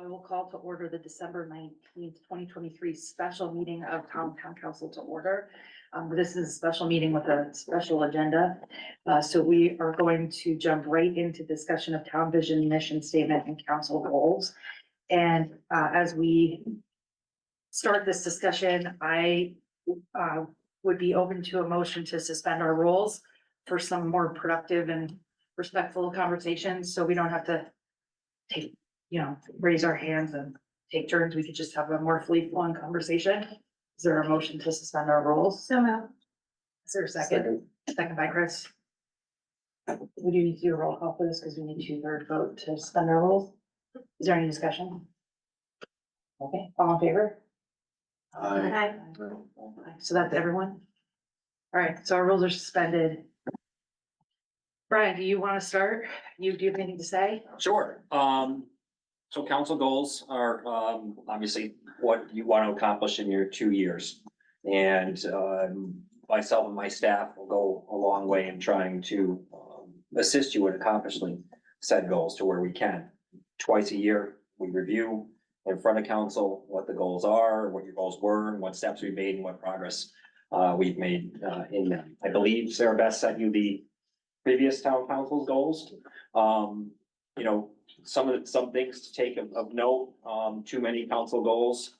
I will call to order the December 19th, 2023 special meeting of Town Council to order. This is a special meeting with a special agenda. So we are going to jump right into discussion of town vision, mission statement, and council goals. And as we start this discussion, I would be open to a motion to suspend our rules for some more productive and respectful conversations, so we don't have to raise our hands and take turns. We could just have a more free-flowing conversation. Is there a motion to suspend our rules? So moved. Is there a second? Second by Chris. We do need to do a roll call for this because we need 2/3 vote to suspend our rules. Is there any discussion? Okay, all in favor? Aye. So that's everyone? All right, so our rules are suspended. Brian, do you want to start? Do you have anything to say? Sure. So council goals are, obviously what you want to accomplish in your 2 years. And, myself and my staff will go a long way in trying to, assist you in accomplishing said goals to where we can. Twice a year, we review in front of council what the goals are, what your goals were, and what steps we've made and what progress, we've made, in them. I believe Sarah Beth sent you the previous town council's goals. Some things to take of note, too many council goals,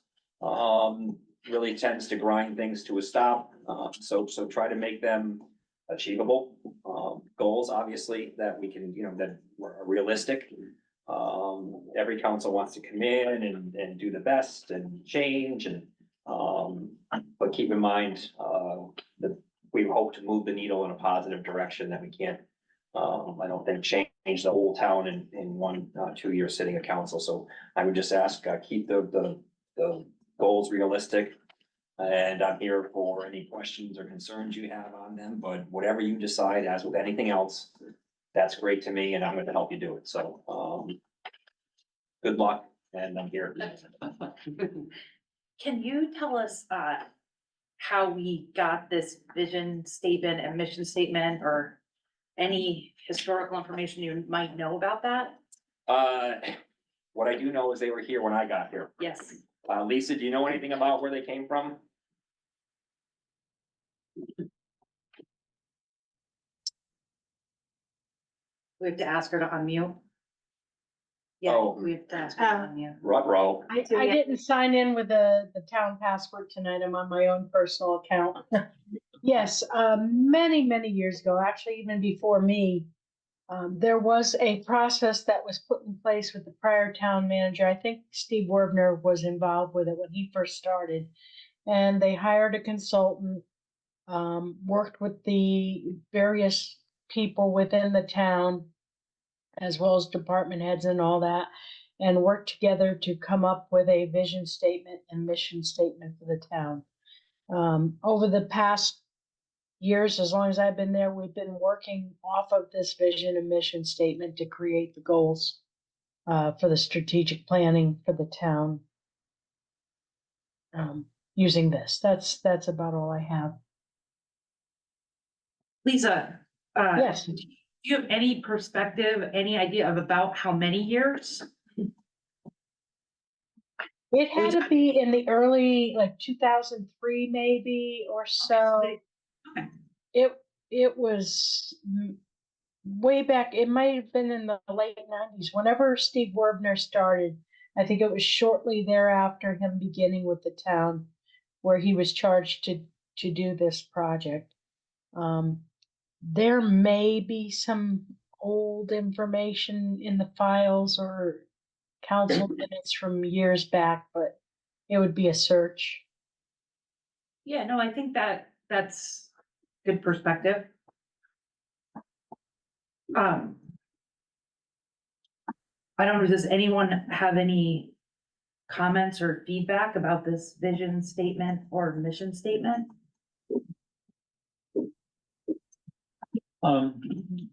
really tends to grind things to a stop. So try to make them achievable, goals, obviously, that we can, that are realistic. Every council wants to come in and do the best and change but keep in mind, that we hope to move the needle in a positive direction, that we can't, I don't think, change the whole town in 1-2 years sitting of council. So I would just ask, keep the goals realistic. And I'm here for any questions or concerns you have on them, but whatever you decide, as with anything else, that's great to me and I'm going to help you do it. So, good luck, and I'm here. Can you tell us, how we got this vision statement and mission statement, or any historical information you might know about that? What I do know is they were here when I got here. Yes. Lisa, do you know anything about where they came from? We have to ask her to unmute. Yeah, Oh. we have to ask her to unmute. Ruh-roh. I didn't sign in with the town password tonight. I'm on my own personal account. Yes, many years ago, actually even before me, there was a process that was put in place with the prior town manager. I think Steve Werbner was involved with it when he first started. And they hired a consultant, worked with the various people within the town, as well as department heads and all that, and worked together to come up with a vision statement and mission statement for the town. Over the past years, as long as I've been there, we've been working off of this vision and mission statement to create the goals for the strategic planning for the town. Using this, that's about all I have. Lisa, Yes. do you have any perspective, any idea of about how many years? It had to be in the early, like 2003 maybe or so. Okay. It was way back. It might have been in the late 90s. Whenever Steve Werbner started, I think it was shortly thereafter him beginning with the town, where he was charged to do this project. There may be some old information in the files or council minutes from years back, but it would be a search. Yeah, no, I think that's good perspective. I don't know, does anyone have any comments or feedback about this vision statement or mission statement?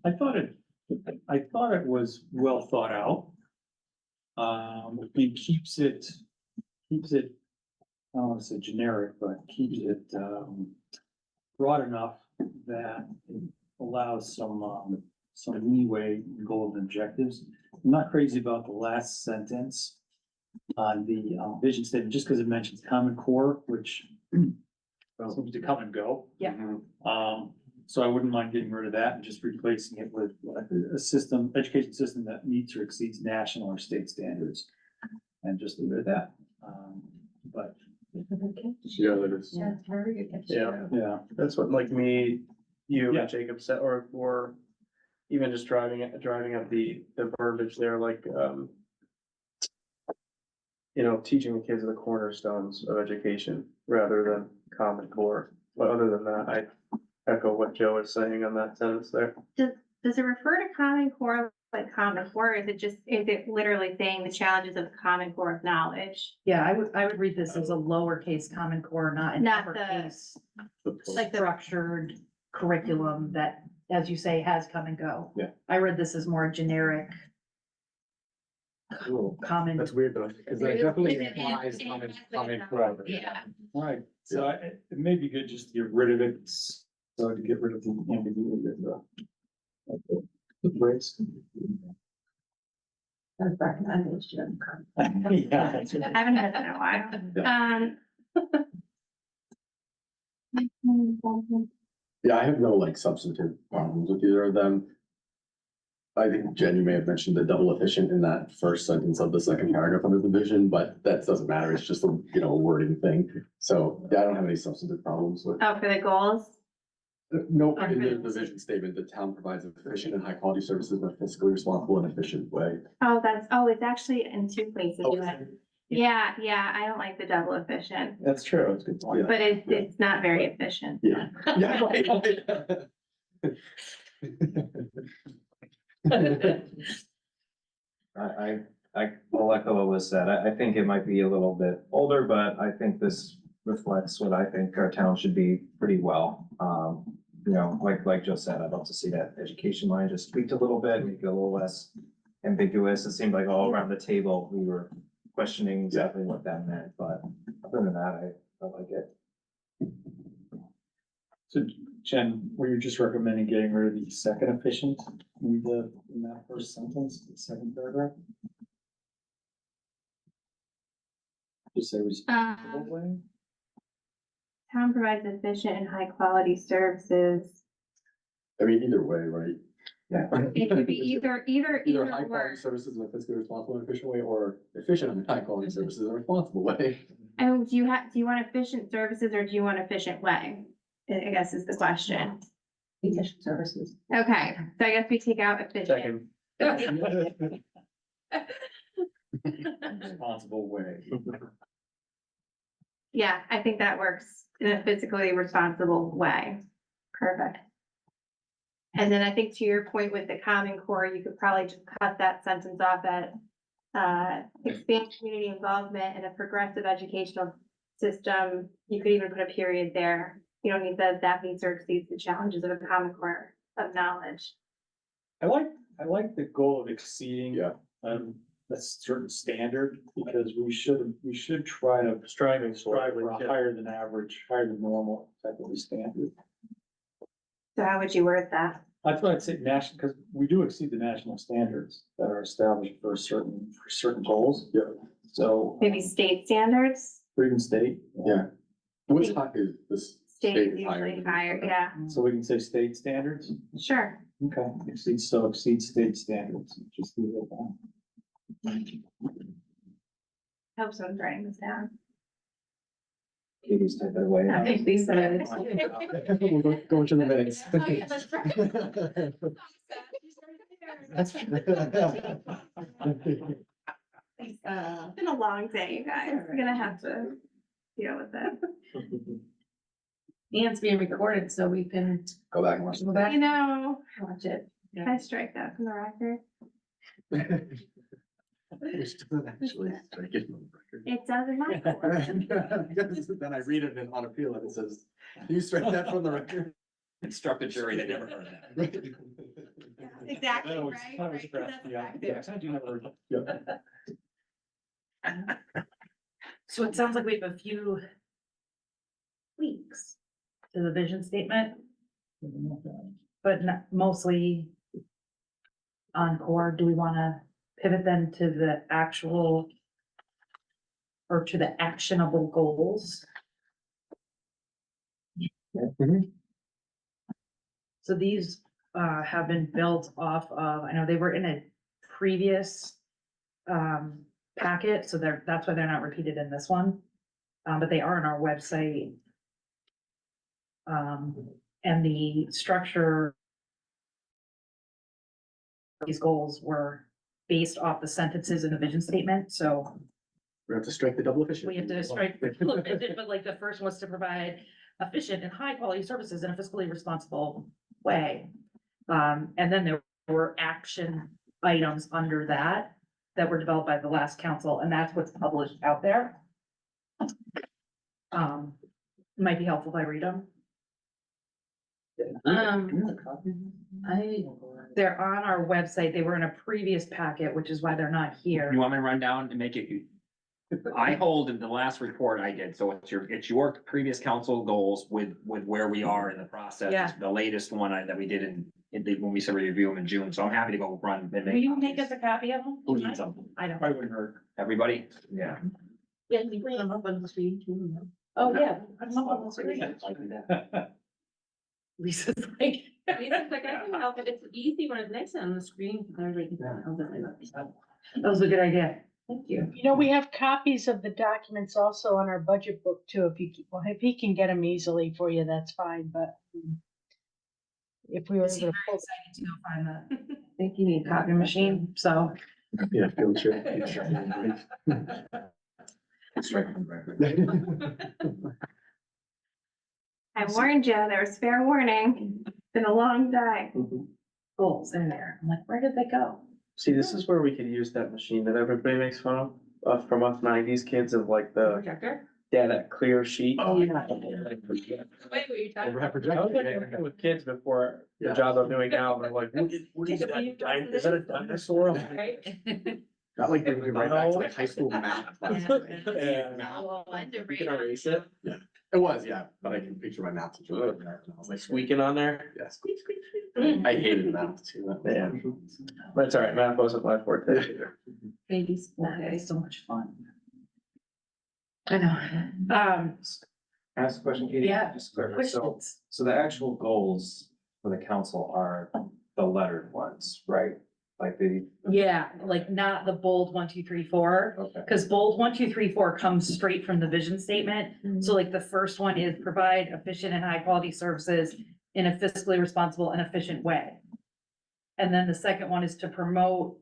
I thought it was well thought out. It keeps it, I don't want to say generic, but keeps it, broad enough that it allows some leeway in goals and objectives. I'm not crazy about the last sentence, on the vision statement, just because it mentions Common Core, which seems to come and go. Yeah. So I wouldn't mind getting rid of that and just replacing it with a system, education system that meets or exceeds national or state standards. And just leave it at that. But, Yeah, that is. Yeah, it's very good. Yeah, yeah, that's what like me, you Yeah. and Jacob said, or even just driving up the verbiage there, like, teaching the kids the cornerstones of education rather than Common Core. But other than that, I echo what Joe is saying on that sentence there. Does it refer to Common Core like Common Core, or is it literally saying the challenges of the Common Core of knowledge? Yeah, I would read this as a lowercase Common Core, not an Not the- uppercase Like the, structured curriculum that, as you say, has come and go. Yeah. I read this as more generic, common. That's weird though, because that definitely implies common core. yeah. right. So it may be good just to get rid of it, so to get rid of the ambiguity of the phrase. That's recommendation. Yeah, that's right. I haven't heard that in a while. Yeah, I have no like substantive problems with either of them. I think Jen, you may have mentioned the double efficient in that first sentence of the second paragraph under the vision, but that doesn't matter. It's just a, a wording thing. So yeah, I don't have any substantive problems with. Oh, for the goals? No, in the vision statement, the town provides efficient and high quality services in a fiscally responsible and efficient way. It's actually in two places. Oh, Yeah, I don't like the double efficient, That's true. That's a good point. but it's not very efficient. Yeah. Yeah. I will echo what was said. I think it might be a little bit older, but I think this reflects what I think our town should be pretty well. Like Joe said, I'd love to see that education line just tweaked a little bit, make it a little less ambiguous. It seemed like all around the table, we were questioning exactly what that meant, but other than that, I like it. So Jen, were you just recommending getting rid of the second efficient in that first sentence, the second paragraph? Just say responsible way? Town provides efficient and high quality services. I mean, either way, right? Yeah. It could be either High quality or. services in a fiscally responsible and efficient way, or efficient and high quality services in a responsible way. Oh, do you want efficient services or do you want efficient way? I guess is the question. Efficient services. Okay, so I guess we take out efficient. Second. Responsible way. Yeah, I think that works in a physically responsible way. Perfect. And then I think to your point with the Common Core, you could probably just cut that sentence off at expand community involvement in a progressive educational system. You could even put a period there. You don't need that meets or exceeds the challenges of a Common Core of knowledge. I like the goal of exceeding. Yeah. A certain standard, because we should try to strive for a higher than average, higher than normal type of a standard. So how would you word that? That's why I'd say national, because we do exceed the national standards that are established for certain goals. Yeah. So. Maybe state standards? Or even state. Yeah. What's high is this? State State is is higher usually than- higher, yeah, So we can say state standards. sure. Okay. Exceed state standards. Just leave it at that. Hope someone's writing this down. Katie's typing away. I think Lisa is. We'll go into the minutes. Oh, yeah, that's right. That's. It's been a long day, you guys. We're gonna have to deal with it. And it's being recorded, so we can Go back and watch. go back You know, and watch it. can I strike that from the record? Which doesn't actually strike it on the record. It does in my court. Then I read it on appeal and it says, you strike that from the record. Instruct the jury, they never heard that. Exactly, That was- right? that was Right, correct, that's yeah. effective. Yeah, I do have a- yeah. So it sounds like we have a few tweaks to the vision statement, but not mostly on core. Do we want to pivot then to the actual or to the actionable goals. So these have been built off of, I know they were in a previous packet, so that's why they're not repeated in this one. But they are on our website. And the structure of these goals were based off the sentences in the vision statement, so We have to strike the double efficient. we have to strike, but like the first was to provide efficient and high quality services in a fiscally responsible way. And then there were action items under that were developed by the last council, and that's what's published out there. Might be helpful if I read them. They're on our website. They were in a previous packet, which is why they're not here. You want me to run down and make it? I hold in the last report I did, so it's your previous council goals with where we are in the process. Yeah. The latest one that we did when we said we review them in June, so I'm happy to go run and Will make. you make us a copy of them? Who needs them? I don't. Probably wouldn't hurt. Everybody? Yeah. Yeah, you bring them up on the screen too. Oh, yeah. I'm up on the screen. Lisa's like. Lisa's like, I can help, but it's easy when it's next on the screen. That was a good idea. Thank you. You know, we have copies of the documents also on our budget book too. If he can get them easily for you, that's fine, but if we were Is he able very to. excited to go find the, I think you need a copy machine, so. Yeah, field trip. Strike from the record. I warned you, there was fair warning. It's been a long day. Goals in there. I'm like, where did they go? See, this is where we could use that machine that everybody makes fun of from us nineties kids of like the, Projector? yeah, that clear sheet. Oh, yeah. Wait, what you talking Overhead about? I was projector. working with kids before the Yeah. job I'm doing now, and they're like, what is that? Is that a dinosaur? Right? That like brings me right back to like high school math. Yeah. You can erase it. Yeah, it was, yeah, but I can picture my math teacher. looking at it, and I was Like like, squeaking on there. yeah, squeak, squeak, squeak. I hated math too. Yeah. But it's all right, math wasn't my forte either. Baby That is so much fun. I know. Ask a question, Katie? Yeah. Just clarify. So, Questions? so the actual goals for the council are the lettered ones, right? Like the. Yeah, like not the bold 1, 2, 3, 4, Okay. because bold 1, 2, 3, 4 comes straight from the vision statement. So like the first one is provide efficient and high quality services in a fiscally responsible and efficient way. And then the second one is to promote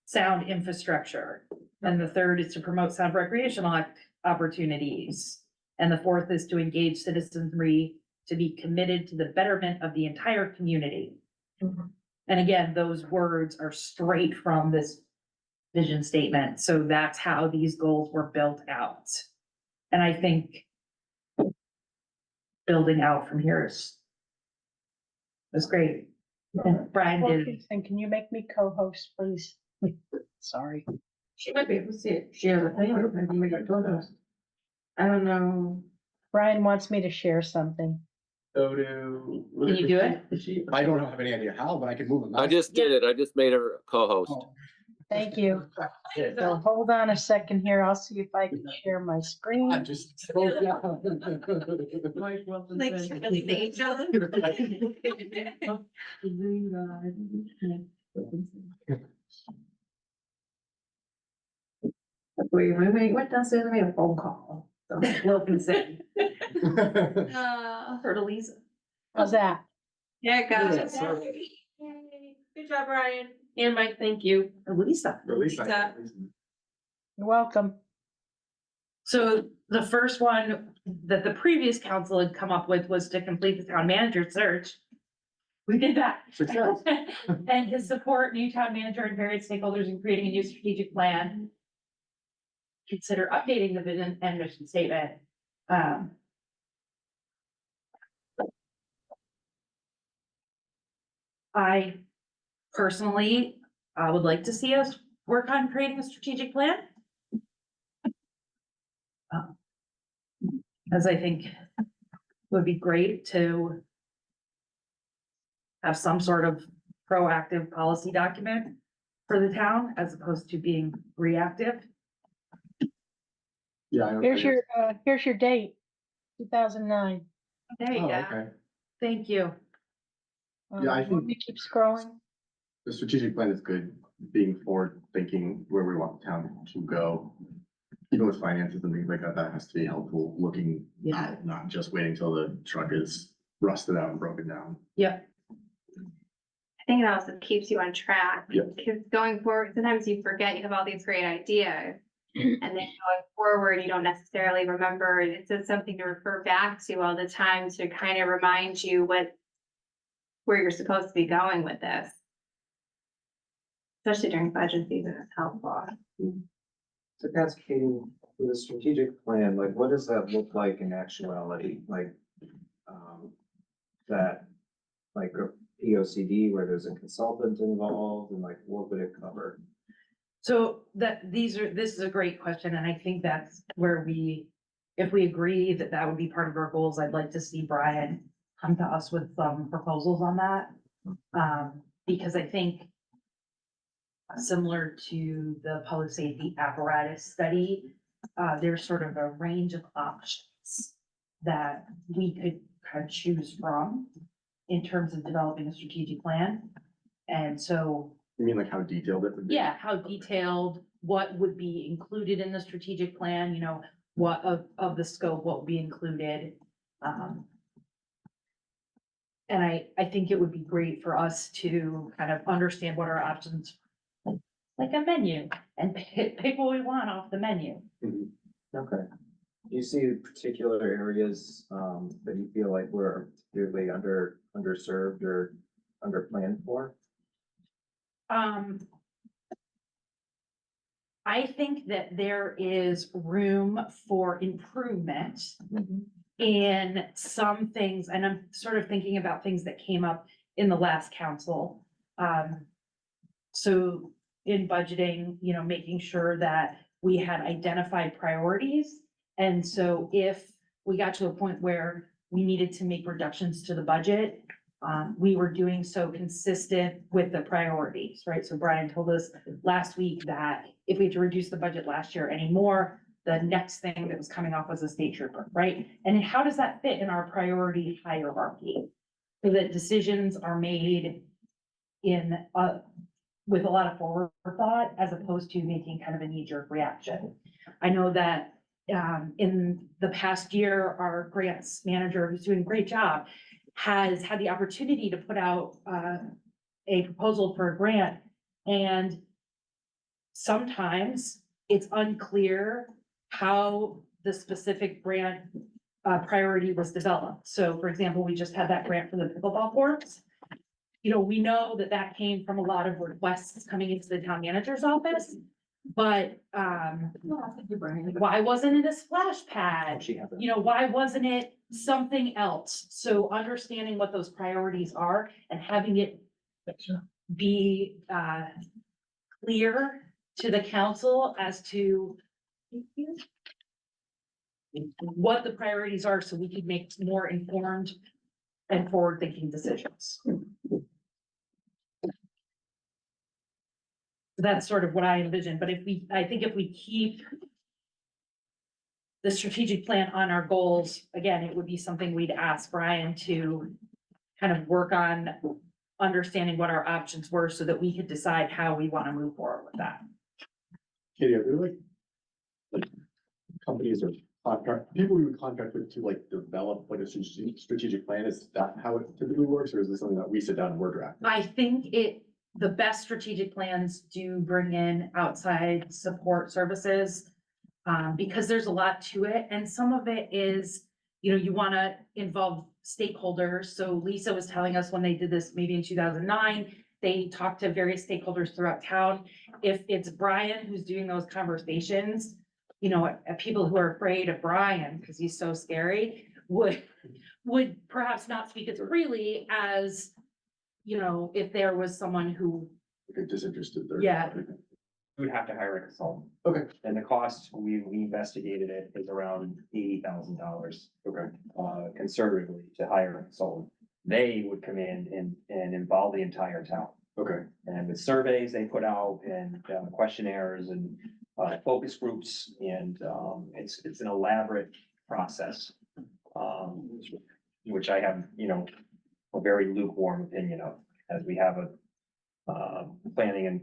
sound infrastructure. And the third is to promote sound recreational opportunities. And the fourth is to engage citizenry to be committed to the betterment of the entire community. And again, those words are straight from this vision statement. So that's how these goals were built out. And I think building out from here is great. And Brian did. And can you make me co-host, please? Sorry. She might be able to see it. She has a thing. I don't think we got told us. I don't know. Brian wants me to share something. Go to. Can you do it? I don't have any idea how, but I can move them. I just did it. I just made her co-host. Thank you. So hold on a second here. I'll see if I can share my I'm screen. just. so down. Mike Wilson Like, said- really the angel. We went downstairs and made a phone call. So, Wilson said, Heard Elisa. How's that? Yeah, it goes. Yay. Good job, Ryan. And Mike, thank you. Elisa. Release that. You're welcome. So the first one that the previous council had come up with was to complete the town manager search. We did that. Success. And to support new town manager and various stakeholders in creating a new strategic plan. Consider updating the vision and mission statement. I personally, would like to see us work on creating a strategic plan. As I think would be great to have some sort of proactive policy document for the town as opposed to being reactive. Yeah. Here's your date, 2009. There you Oh, go. okay. Thank you. Yeah, I Want me think- to keep scrolling? The strategic plan is good, being forward thinking where we want the town to go. Even with finances and things like that, that has to be helpful looking out, not just waiting till the truck is rusted out and broken down. Yep. I think it also keeps you on track. Yep. Because going forward, sometimes you forget you have all these great ideas. And then going forward, you don't necessarily remember. It's just something to refer back to all the time to kind of remind you where you're supposed to be going with this. Especially during budget season, it's helpful. So cascading with a strategic plan, like what does that look like in actuality? Like, that, like a POCD where there's a consultant involved and like what would it cover? So this is a great question, and I think that's where if we agree that that would be part of our goals, I'd like to see Brian come to us with some proposals on that. Because I think similar to the public safety apparatus study, there's sort of a range of options that we could kind of choose from in terms of developing a strategic plan. And so, You mean like how detailed it would be? yeah, how detailed, what would be included in the strategic plan, what of the scope, what would be included. And I think it would be great for us to kind of understand what our options, like a menu, and pick what we want off the menu. Okay. Do you see particular areas, that you feel like we're really underserved or underplanned for? I think that there is room for improvement in some things, and I'm sort of thinking about things that came up in the last council. So in budgeting, making sure that we had identified priorities. And so if we got to a point where we needed to make reductions to the budget, we were doing so consistent with the priorities, right? So Brian told us last week that if we had to reduce the budget last year anymore, the next thing that was coming off was a state trooper, right? And how does that fit in our priority hierarchy? So that decisions are made in, with a lot of forward thought, as opposed to making kind of a knee-jerk reaction. I know that in the past year, our grants manager, who's doing a great job, has had the opportunity to put out a proposal for a grant. And sometimes it's unclear how the specific grant priority was developed. So for example, we just had that grant for the pickleball courts. We know that that came from a lot of requests coming into the town manager's office, but why wasn't it a splash pad? She had that. Why wasn't it something else? So understanding what those priorities are and having it be clear to the council as to what the priorities are, so we could make more informed and forward-thinking decisions. That's sort of what I envision, but I think if we keep the strategic plan on our goals, again, it would be something we'd ask Brian to kind of work on understanding what our options were so that we could decide how we want to move forward with that. Katie, are there like companies or people we would contract with to like develop like a strategic plan? Is that how it typically works, or is this something that we sit down and word draft? I think the best strategic plans do bring in outside support services, because there's a lot to it, and some of it is, you want to involve stakeholders. So Lisa was telling us when they did this, maybe in 2009, they talked to various stakeholders throughout town. If it's Brian who's doing those conversations, people who are afraid of Brian because he's so scary would perhaps not speak as freely as, if there was someone who, Like a disinterested third. Yeah. party. We would have to hire a consultant. Okay. And the cost, we investigated it, is around $80,000. Okay. Conservatively to hire a consultant. They would come in and involve the entire town. Okay, And with surveys they put out and questionnaires and focus groups and it's an elaborate process. Which I have, a very lukewarm opinion of, as we have a planning and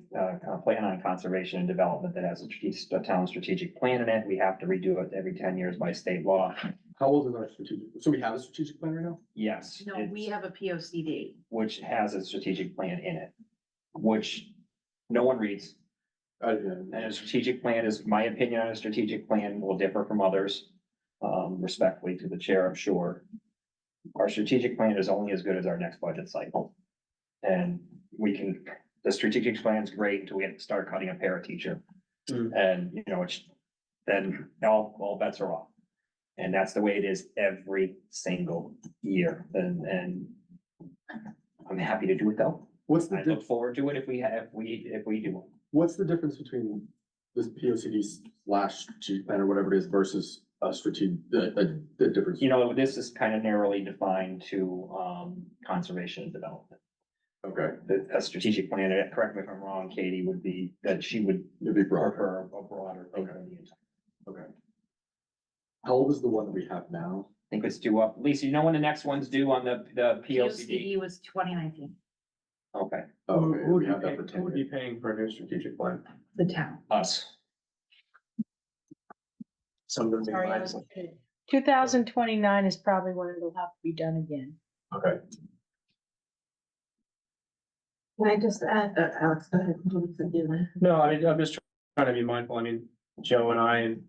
plan on conservation and development that has a town strategic plan in it. We have to redo it every 10 years by state law. how old is our strategic, so we have a strategic plan right now? Yes. No, we it's- have a POCD. Which has a strategic plan in it, which no one reads. And a strategic plan is, my opinion on a strategic plan will differ from others, respectfully to the chair, I'm sure. Our strategic plan is only as good as our next budget cycle. And the strategic plan is great until we have to start cutting a para teacher. Mm. And, then all bets are off. And that's the way it is every single year. And I'm happy to do it though. What's the, I look forward to it if we do. what's the difference between this POCD slash strategic plan or whatever it is versus a strategic, the difference? This is kind of narrowly defined to, conservation and development. Okay, A strategic plan, correct me if I'm wrong, Katie, would be that she would it'd be broad. prefer a broader thing Okay. than the entire. Okay. How old is the one that we have now? I think it's due up. Lisa, you know when the next one's due on the POCD? POCD was 2019, Okay, Oh, Who okay, would we be have that paying, for who 10 would be years. paying for a new strategic plan? the town. us. Something Sorry, I like was. 2029 is probably when it'll have to be done again. Okay, Can I just add, Alex, go ahead. No, I'm just trying to be mindful. I mean, Joe and I and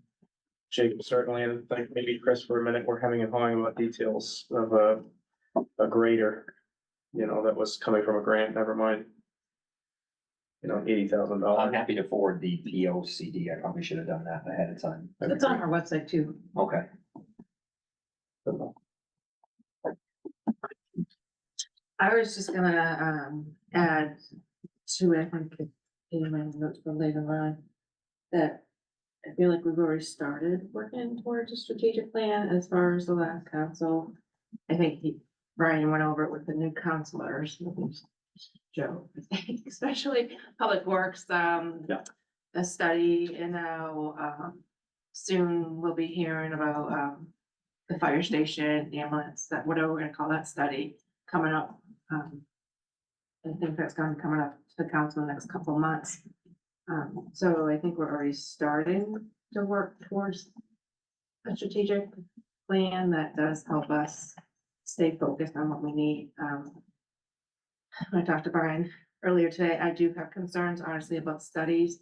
Jacob certainly, and I think maybe Chris for a minute, we're having a hawing about details of a grader, that was coming from a grant, never mind. $80,000. I'm happy to forward the POCD. I probably should have done that ahead of time. It's on our website too. Okay. I was just gonna, add to it, I think, in my notes from later on, that I feel like we've already started working towards a strategic plan as far as the last council. I think Brian went over it with the new counselors, Joe, I think, especially Public Works, Yeah. a study, and now, soon we'll be hearing about, the fire station, the ambulance, that, whatever we're gonna call that study, coming up. I think that's gonna be coming up to the council in the next couple of months. So I think we're already starting to work towards a strategic plan that does help us stay focused on what we need. I talked to Brian earlier today. I do have concerns honestly about studies.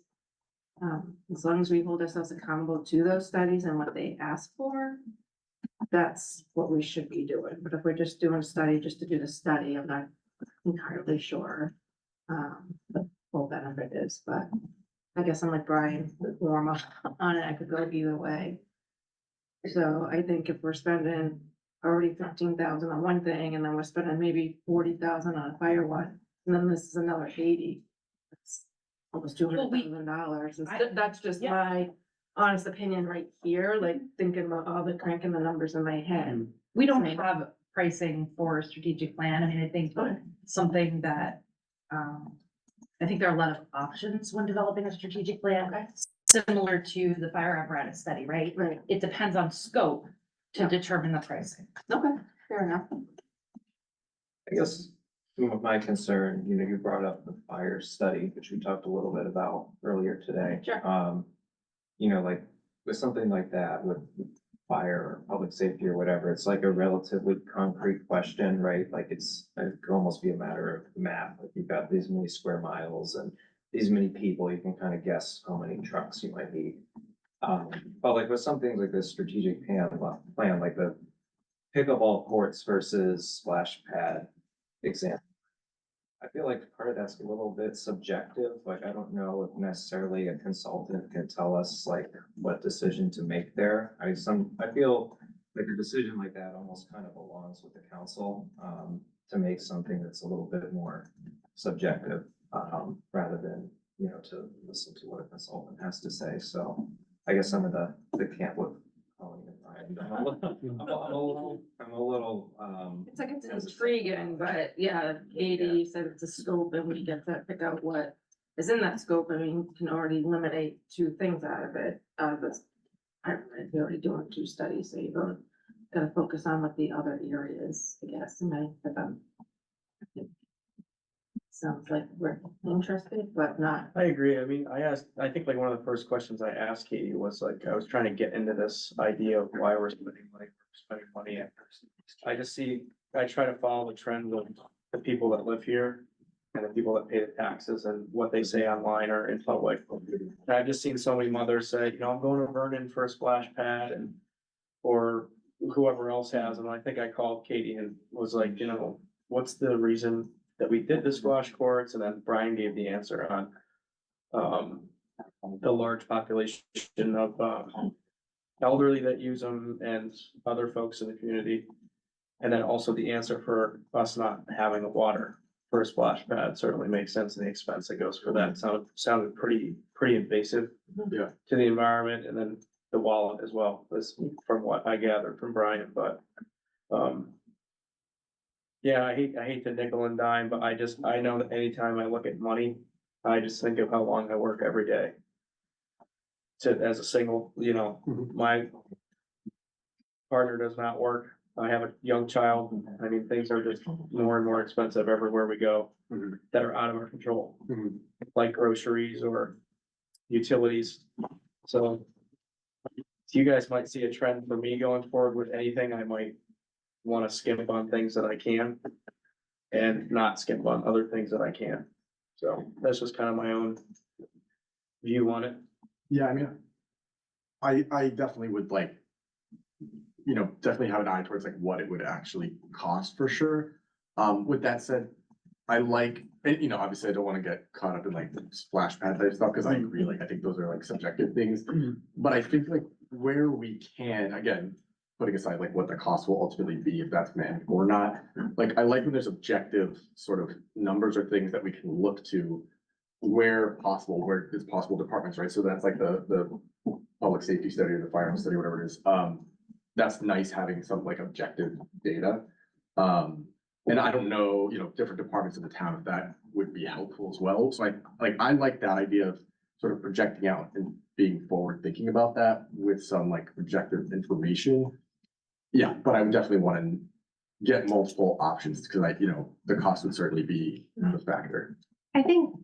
As long as we hold ourselves accountable to those studies and what they ask for, that's what we should be doing. But if we're just doing a study just to do the study, I'm not entirely sure the full benefit is, but I guess I'm like Brian, warm up on it. I could go either way. So I think if we're spending already 15,000 on one thing, and then we're spending maybe 40,000 on a fire one, and then this is another 80. That's almost $200,000. That's just Yeah. my honest opinion right here, like thinking about all the cranking the numbers in my head. We don't have pricing for a strategic plan. I mean, I think something that, I think there are a lot of options when developing a strategic plan. Similar to the fire apparatus study, right? Right, It depends on scope to determine the pricing. okay, fair enough. I guess some of my concern, you brought up the fire study, which we talked a little bit about earlier today. Sure. Like with something like that, with fire or public safety or whatever, it's like a relatively concrete question, right? Like it could almost be a matter of math. Like you've got these many square miles and these many people, you can kind of guess how many trucks you might need. But like with some things like this strategic plan, like the pickleball courts versus splash pad example. I feel like part of that's a little bit subjective. Like, I don't know if necessarily a consultant can tell us like what decision to make there. I feel like a decision like that almost kind of belongs with the council, to make something that's a little bit more subjective, rather than, to listen to what a consultant has to say. So I guess some of the camp with Colleen and Ryan I'm a little, It's like, it's intriguing, but yeah, Katie said it's a scope and we get to pick out what is in that scope. I mean, you can already eliminate two things out of it, this. I don't know, you're already doing two studies, so you're gonna focus on what the other area is, I guess, sounds like we're interested, but not. I agree. I mean, I think like one of the first questions I asked Katie was like, I was trying to get into this idea of why we're spending money. And I just see, I try to follow the trend of the people that live here and the people that pay the taxes and what they say online or in public. And I've just seen so many mothers say, I'm going to Vernon for a splash pad and, or whoever else has. And I think I called Katie and was like, what's the reason that we did the squash courts? And then Brian gave the answer on the large population of elderly that use them and other folks in the community. And then also the answer for us not having the water for a splash pad certainly makes sense, and the expense that goes for that sounded pretty invasive. Yeah. To the environment, and then the wallet as well, is from what I gathered from Brian, but yeah, I hate to nickel and dime, but I know that anytime I look at money, I just think of how long I work every day. As a single, my partner does not work. I have a young child. I mean, things are just more and more expensive everywhere we go that are out of our control, like groceries or utilities. So you guys might see a trend for me going forward with anything. I might want to skimp on things that I can and not skimp on other things that I can. So that's just kind of my own view on it. Yeah, I mean, I definitely would like, definitely have an eye towards like what it would actually cost for sure. With that said, I like, and obviously I don't want to get caught up in like the splash pad type stuff, because I agree, like, I think those are like subjective things. But I think like where we can, again, putting aside like what the cost will ultimately be, if that's meant or not, like, I like when there's objective sort of numbers or things that we can look to where possible, where it's possible departments, right? So that's like the public safety study or the fire study, whatever it is. That's nice having some like objective data. And I don't know, different departments in the town, if that would be helpful as well. So I like that idea of sort of projecting out and being forward thinking about that with some like objective information. Yeah, but I would definitely want to get multiple options, because the cost would certainly be a factor. I think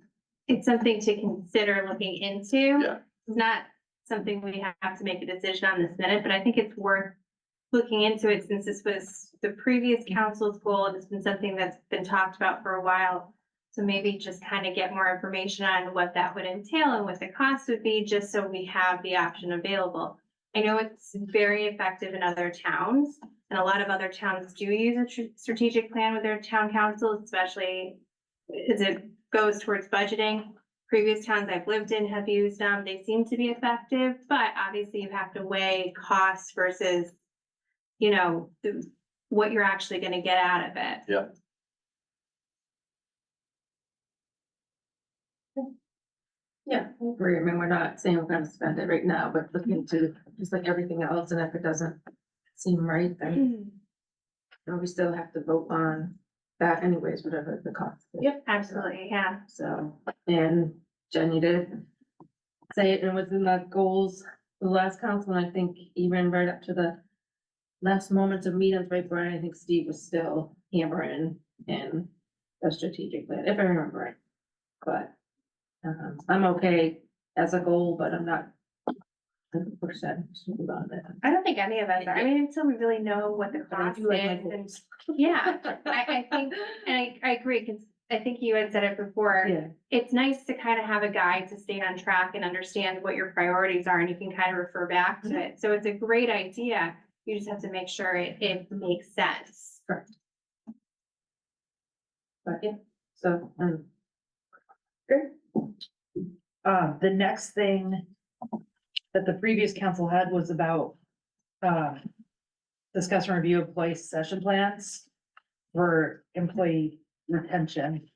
it's something to consider looking into. Yeah. It's not something we have to make a decision on this minute, but I think it's worth looking into it, since this was the previous council's goal, and it's been something that's been talked about for a while. So maybe just kind of get more information on what that would entail and what the cost would be, just so we have the option available. I know it's very effective in other towns, and a lot of other towns do use a strategic plan with their town council, especially as it goes towards budgeting. Previous towns I've lived in have used them. They seem to be effective, but obviously you have to weigh costs versus, what you're actually going to get out of it. Yeah. Yeah, I agree. I mean, we're not saying we're gonna spend it right now, but look into just like everything else, and if it doesn't seem right, then we still have to vote on that anyways, whatever the cost is. Yep, absolutely, yeah. So, and Jen, you did say it, and was in the goals, the last council, and I think even right up to the last moments of meetings, right, Brian, I think Steve was still hammering in the strategic plan, if I remember right. But I'm okay as a goal, but I'm not 100% on it. I don't think any of us are. I mean, until we really know what the But I cost do like my is, and goals. yeah, I think, and I agree, because I think you had said it before. Yeah, It's nice to kind of have a guide to stay on track and understand what your priorities are, and you can kind of refer back to it. So it's a great idea. You just have to make sure it makes sense. correct. But yeah, so, The next thing that the previous council had was about, discuss and review employee session plans for employee retention.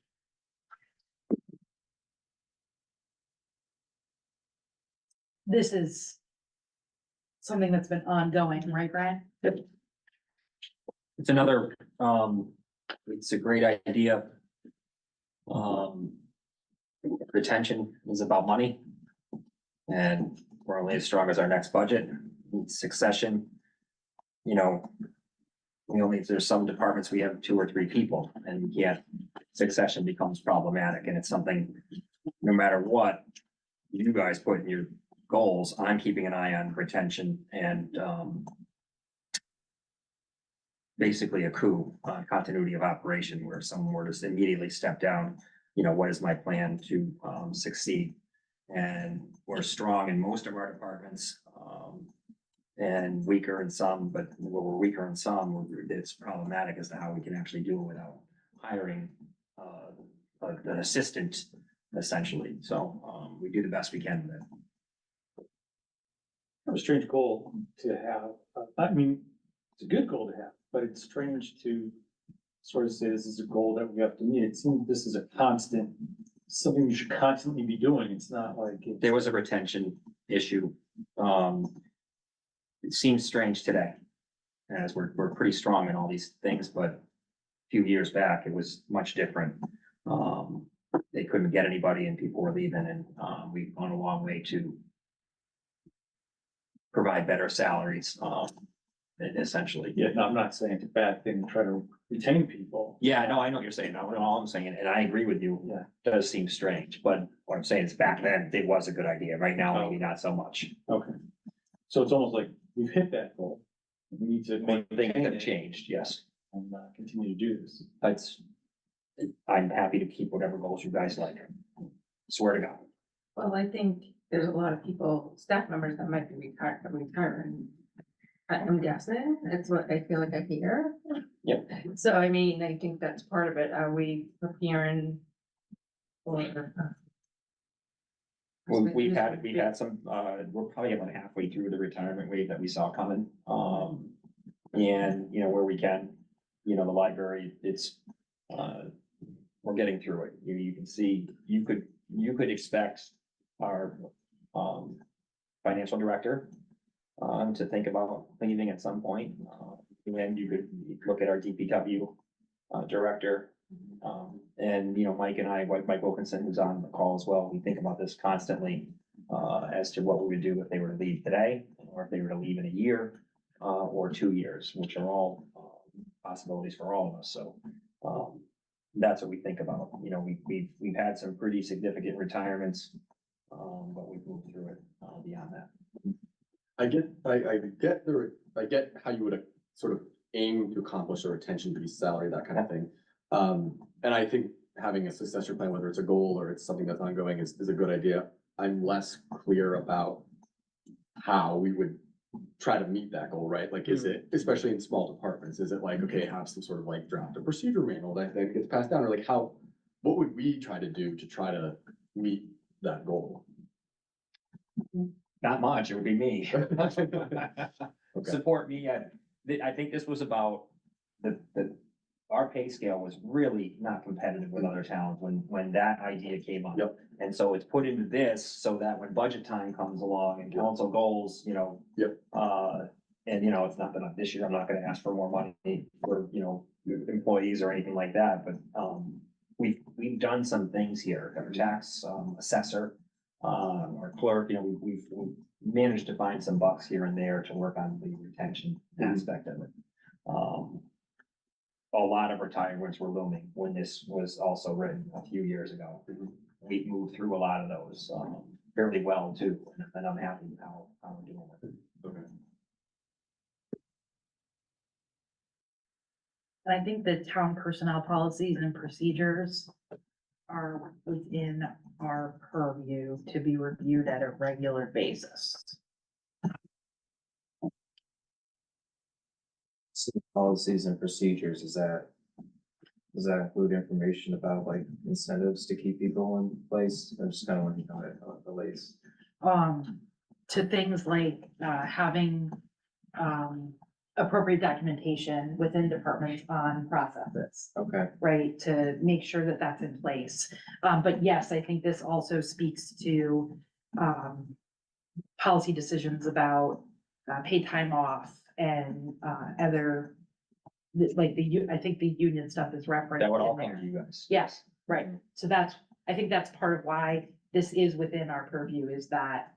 This is something that's been ongoing, right, Brian? It's another, it's a great idea. Retention is about money. And we're only as strong as our next budget. Succession, you know, there's some departments we have 2 or 3 people and yet succession becomes problematic and it's something, no matter what you guys put in your goals, I'm keeping an eye on retention and, basically a coup on continuity of operation where someone were to immediately step down, you know, what is my plan to, succeed? And we're strong in most of our departments, and weaker in some, but where we're weaker in some, it's problematic as to how we can actually do it without hiring, an assistant essentially. So, we do the best we can with it. A strange goal to have. I mean, it's a good goal to have, but it's strange to sort of say this is a goal that we have to meet. It seems this is a constant, something you should constantly be doing. It's not like. There was a retention issue. It seems strange today. As we're pretty strong in all these things, but a few years back, it was much different. They couldn't get anybody and people were leaving and, we've gone a long way to provide better salaries, essentially. Yeah, no, I'm not saying it's a bad thing to try to retain people. Yeah, no, I know what you're saying. No, all I'm saying, and I agree with you, it does seem strange, but what I'm saying is back then, it was a good idea. Right now, maybe not so much. Okay. So it's almost like we've hit that goal. We need to Things maintain have it changed, yes. and continue to do this. I'm happy to keep whatever goals you guys like. Swear to God. Well, I think there's a lot of people, staff members that might be retiring. I'm guessing, it's what I feel like I hear. Yep. So I mean, I think that's part of it. Are we preparing for? We've had some, we're probably about halfway through the retirement wave that we saw coming. And, you know, where we can, you know, the library, it's, we're getting through it. You can see, you could expect our, financial director, to think about leaving at some point. And you could look at our DPW, director. And, you know, Mike and I, Mike Wilkinson, who's on the call as well, we think about this constantly, as to what we would do if they were to leave today, or if they were to leave in a year, or 2 years, which are all, possibilities for all of us. So, that's what we think about. You know, we've had some pretty significant retirements, but we've moved through it, beyond that. I get how you would sort of aim to accomplish a retention piece, salary, that kind of thing. And I think having a successor plan, whether it's a goal or it's something that's ongoing, is a good idea. I'm less clear about how we would try to meet that goal, right? Like, is it, especially in small departments, is it like, okay, have some sort of like draft a procedure manual that then gets passed down, or like what would we try to do to try to meet that goal? Not much, it would be me. Okay. Support me. I think this was about our pay scale was really not competitive with other towns when that idea came up. Yep. And so it's put into this so that when budget time comes along and council goals, you know. Yep. And you know, it's not that this year I'm not gonna ask for more money for, you know, employees or anything like that, but, we've done some things here, our tax, assessor, our clerk, you know, we've managed to find some bucks here and there to work on the retention aspect of it. A lot of retirements were looming when this was also written a few years ago. We moved through a lot of those, fairly well too, and I'm happy with how we're doing with it. Okay. And I think the town personnel policies and procedures are within our purview to be reviewed at a regular basis. Policies and procedures, does that include information about like incentives to keep people in place? I'm just kind of wondering how it relates. To things like, having, appropriate documentation within departments on processes, Okay, right? To make sure that that's in place. But yes, I think this also speaks to, policy decisions about, paid time off and, other, like I think the union stuff is referenced That would all in come there. to you guys. Yes, right. So I think that's part of why this is within our purview is that,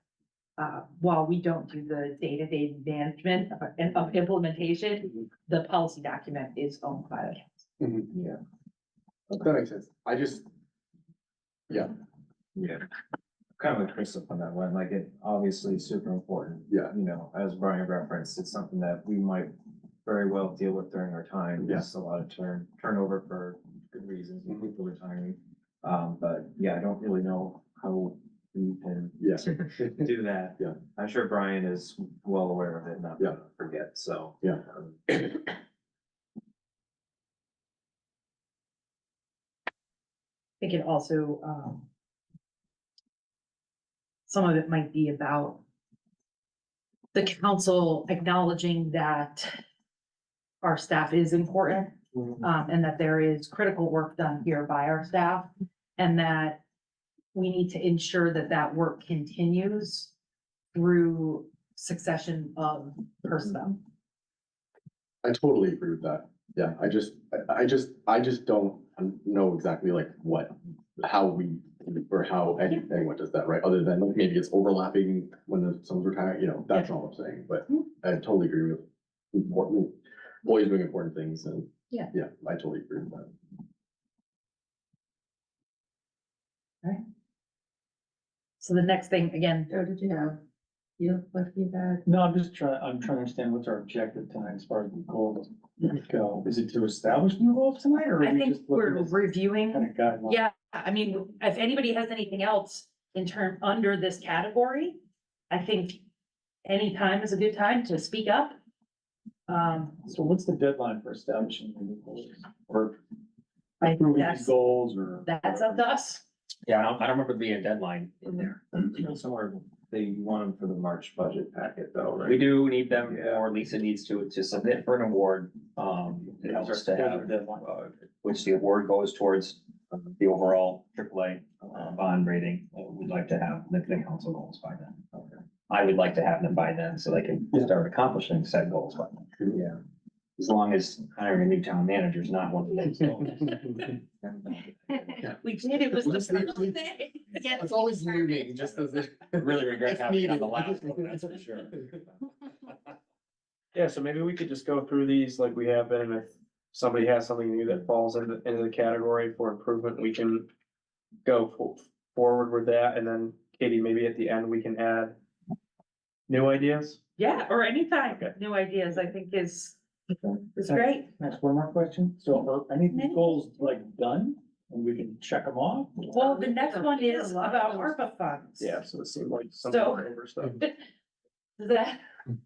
while we don't do the day-to-day management of implementation, the policy document is owned by the council. Yeah. That makes sense. I just, yeah, Yeah. Kind of with Chris on that one, like it obviously is super important. Yeah. You know, as Brian referenced, it's something that we might very well deal with during our time. Yeah. There's a lot of turnover for good reasons, with people retiring. But yeah, I don't really know how we can yeah. do that. Yeah. I'm sure Brian is well aware of it, not Yeah. to forget, so. Yeah. I think it also, some of it might be about the council acknowledging that our staff is important, and that there is critical work done here by our staff, and that we need to ensure that that work continues through succession of personnel. I totally agree with that. Yeah, I just don't know exactly like how we, or how anyone does that, right? Other than like maybe it's overlapping when someone's retiring, you know, that's all I'm saying, but I totally agree with important, always doing important things and. Yeah. Yeah, I totally agree with that. So the next thing, again, Joe, did you have, you look like you had? No, I'm trying to understand what's our objective tonight as far as the goals go. Is it to establish new goals tonight or? are I we think just looking we're at reviewing. Kind of guidelines? Yeah, I mean, if anybody has anything else under this category, I think any time is a good time to speak up. So what's the deadline for establishing the new goals or I- approving these that's- goals or? That's up to us. Yeah, I don't remember being a deadline in there. Somewhere they want them for the March budget packet though, right? We do need them, Yeah. or Lisa needs to submit for an award, it helps us to have, which the award goes towards the overall AAA, bond rating. We'd like to have the council goals by then. I would like to have them by then, so they can start accomplishing said goals by then. Yeah. As long as hiring a new town manager is not one of those goals. We did, it was Just the leave- first day. It's always moving, just as it. Really regret If having it on the needed. last one, that's for sure. Yeah, so maybe we could just go through these like we have been, and if somebody has something new that falls into the category for improvement, we can go forward with that, and then Katie, maybe at the end, we can add new ideas. Yeah, or anytime, Okay. new ideas, I think is Next- great. Next, one more question. So are any of these goals like done and we can check them off? Well, the next one is about ARPA funds. Yeah, so it seemed like some So- over stuff.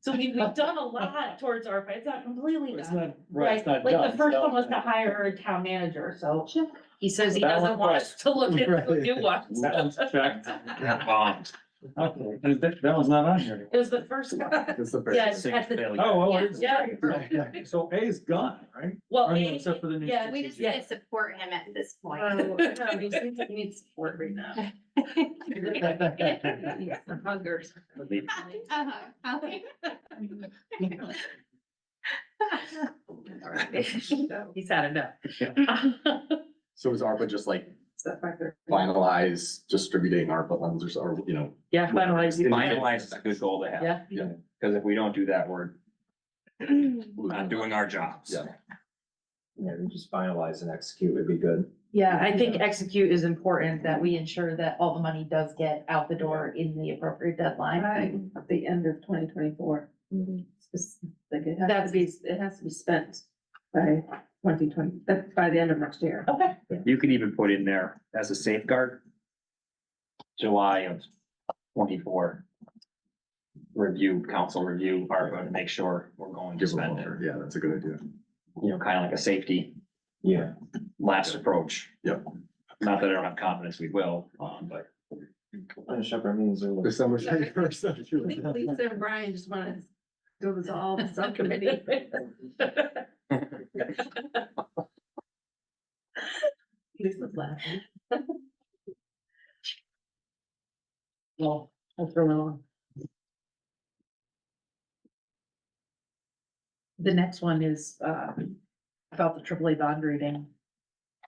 So we've done a lot towards ARPA, it's not completely It's done. not, right, it's not Like done. the first so- one was to hire a town manager, so he says he That doesn't one want us to look into Right. new ones. That one's checked. Bombed. Okay, and that one's not on here. It was the first one. It's the first. Yes, at the, Failure. Oh, well, Yeah. it's. Yeah. So A is gone, right? well, Or no, except for the new. yeah, We just strategic- need to support him at this point. Oh, no, he seems like he needs support right now. Hungers. Uh-huh. He's had enough. So is ARPA just like Step back there. finalize distributing ARPA funds or, you know? Yeah, finalize. Finalize is a good goal to have. Yeah. Because if we don't do that, we're not doing our jobs. Yeah. Yeah, we just finalize and execute would be good. Yeah, I think execute is important, that we ensure that all the money does get out the door in the appropriate deadline. At the end of 2024. Like it has That's- to be, it has to be spent by 2020, by the end of next year. Okay. You could even put in there as a safeguard, July of 24. Council review, ARPA to make sure we're going to Give them spend it, over. Yeah, that's a good idea. you know, kind of like a safety Yeah. last approach. Yep. Not that I don't have confidence we will, but Finish up our meetings early. December 31st. I think Lisa and Brian just want to go dissolve the subcommittee. Lisa's laughing. Well, I'll throw it on. The next one is, about the AAA bond rating.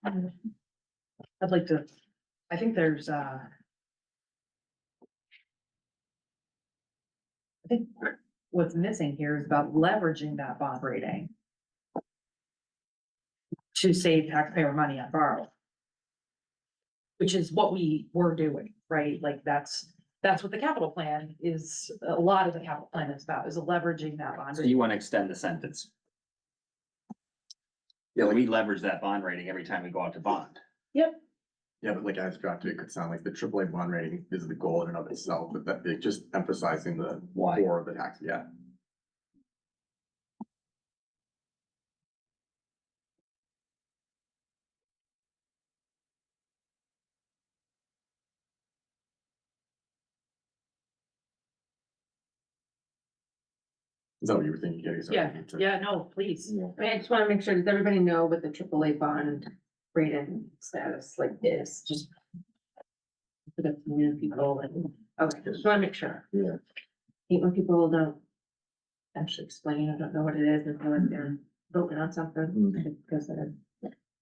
I'd like to, I think there's, I think what's missing here is about leveraging that bond rating to save taxpayer money on borrow. Which is what we were doing, right? Like that's what the capital plan is, a lot of the capital plan is about, is leveraging that bond. So you want to extend the sentence? Yeah, we leverage that bond rating every time we go out to bond. Yep, Yeah, but like as drafted, it could sound like the AAA bond rating is the goal in and of itself, but that it just emphasizing the Why? core of the tax, yeah. Is that what you were thinking, Katie? Sorry. yeah, no, please. I mean, I just wanna make sure, does everybody know what the AAA bond rating status like is, just. For the new people and, okay, just wanna make sure. Yeah. Hate when people don't actually explain, or don't know what it is, and feel like they're voting on something, because they're,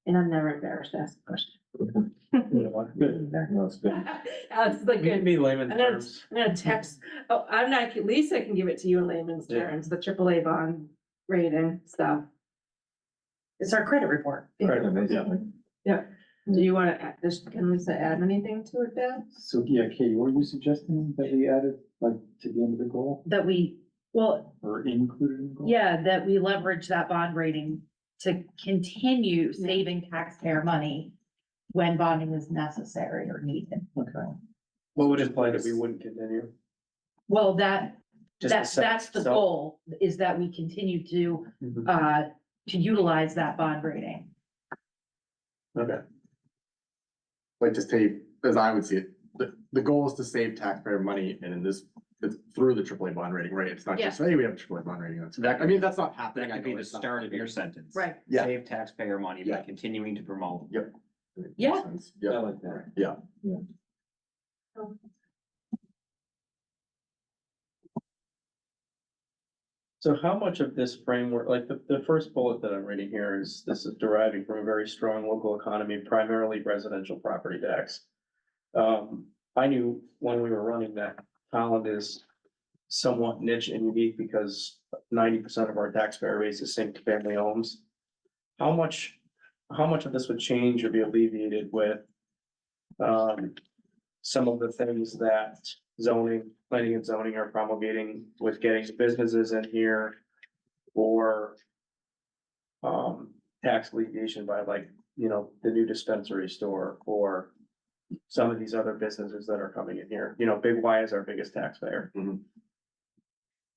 and I'm never embarrassed to ask a question. Good. No, it's good. It's like, We can be layman I'm gonna, terms. I'm gonna text, oh, I'm not, Lisa can give it to you in layman's Yeah. terms, the AAA bond rating stuff. It's our credit report. Right. Do you wanna add, can Lisa add anything to it then? So, yeah, Katie, what were you suggesting that we added, like, to the end of the goal, That we, well, or included in the goal? yeah, that we leverage that bond rating to continue saving taxpayer money when bonding is necessary or needed. Okay. What would imply that we wouldn't continue? Well, Just the that's the sentence itself? goal, is that we continue Mhm. to utilize that bond rating. Okay. Like to save, as I would see it, the goal is to save taxpayer money, and in this, it's through the AAA bond rating, right? It's not just, hey, we have a AAA bond rating, that's, That I mean, that's not happening. That I could be know the it's not start of your happening. sentence. Right. Yeah. Save taxpayer money by Yeah. continuing to promote. Yep. Yeah. Makes sense. I Yeah, like that. yeah. So how much of this framework, like the first bullet that I'm reading here is, this is deriving from a very strong local economy, primarily residential property tax. I knew when we were running that Tolland is somewhat niche and unique because 90% of our taxpayer base is single family homes. How much of this would change or be alleviated with some of the things that planning and zoning are promulgating with getting businesses in here or tax alleviation by, like, you know, the new dispensary store or some of these other businesses that are coming in here. You know, Big Y is our biggest taxpayer. Mhm.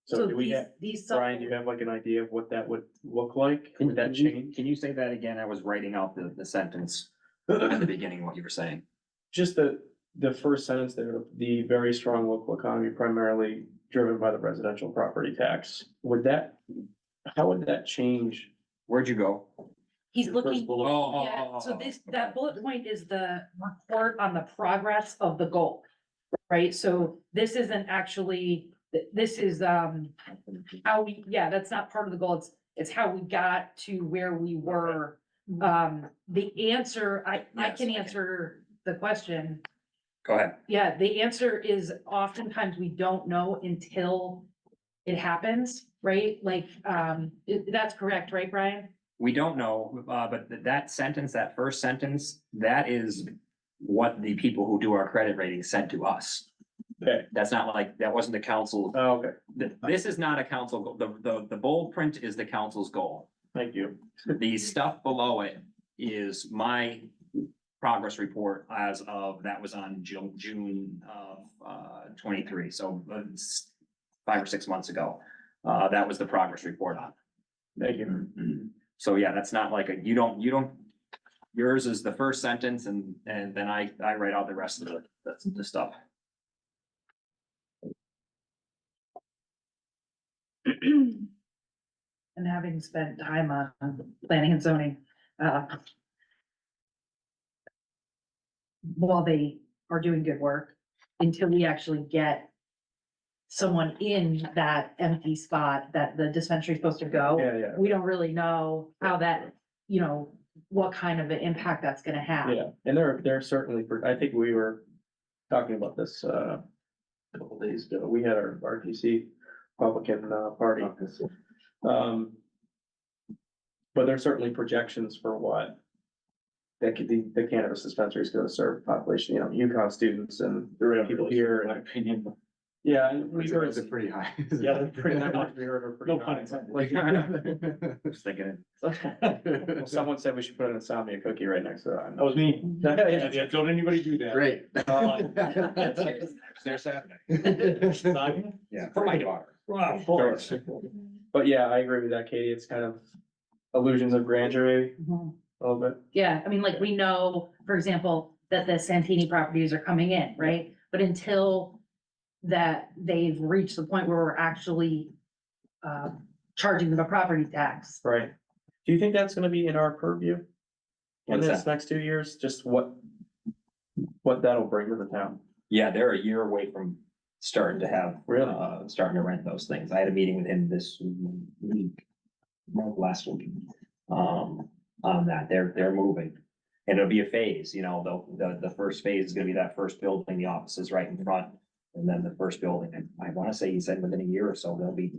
So do we these- have, these Brian, do you have like an idea of what that would look like? Would that Can you- change? Can you say that again? I was writing out the sentence at the beginning, what you were saying. Just the first sentence there, the very strong local economy primarily driven by the residential property tax. How would that change? Where'd you go? He's The first looking, bullet. yeah, so that bullet point is the report on the progress of the goal. Right, so this isn't actually, this is, how we, yeah, that's not part of the goal, it's how we got to where we were. The answer, I Yes, can okay. answer the question. Go ahead. Yeah, the answer is oftentimes we don't know until it happens, right? Like, that's correct, right, Brian? We don't know, but that sentence, that first sentence, that is what the people who do our credit rating said to us. Okay. That's not like, that wasn't the council. Oh, okay, This is not a council, goal. The bold print is the council's goal. thank you. The stuff below it is my progress report as of, that was on June of 23, so it's 5 or 6 months ago. That was the progress report on. Thank you. So yeah, that's not like you don't, yours is the first sentence and then I write out the rest of the stuff. And having spent time on planning and zoning, while they are doing good work, until we actually get someone in that empty spot that the dispensary is supposed to go. Yeah. We don't really know how that, what kind of an impact that's gonna have. Yeah, and they're certainly, I think we were talking about this, a couple days ago. We had our RTC Republican, party. But there's certainly projections for what that could be, the cannabis dispensary is gonna serve population, UConn students and people here. In my opinion. Yeah, and we heard, They're pretty high. yeah, they're pretty much, we heard are pretty No pun high. intended. Just thinking. Well, someone said we should put an insomnia cookie right next to that. That was me. Yeah, don't anybody do that. Great. There Saturday. Yeah. For my daughter. Wow, of course. But yeah, I agree with that, Katie. It's kind of illusions of grandeur, maybe, Mhm. a little bit. Yeah, I mean, like, we know, for example, that the Santini properties are coming in, right? But until that they've reached the point where we're actually charging them a property tax. Right. Do you think that's gonna be in our purview? In What's this that? next 2 years, just what that'll bring to the town? Yeah, they're a year away from starting to have, Really? starting to rent those things. I had a meeting with him this week, last week, on that. They're moving. And it'll be a phase, the first phase is gonna be that first building, the offices right in front. And then the first building, and I wanna say he said within a year or so, he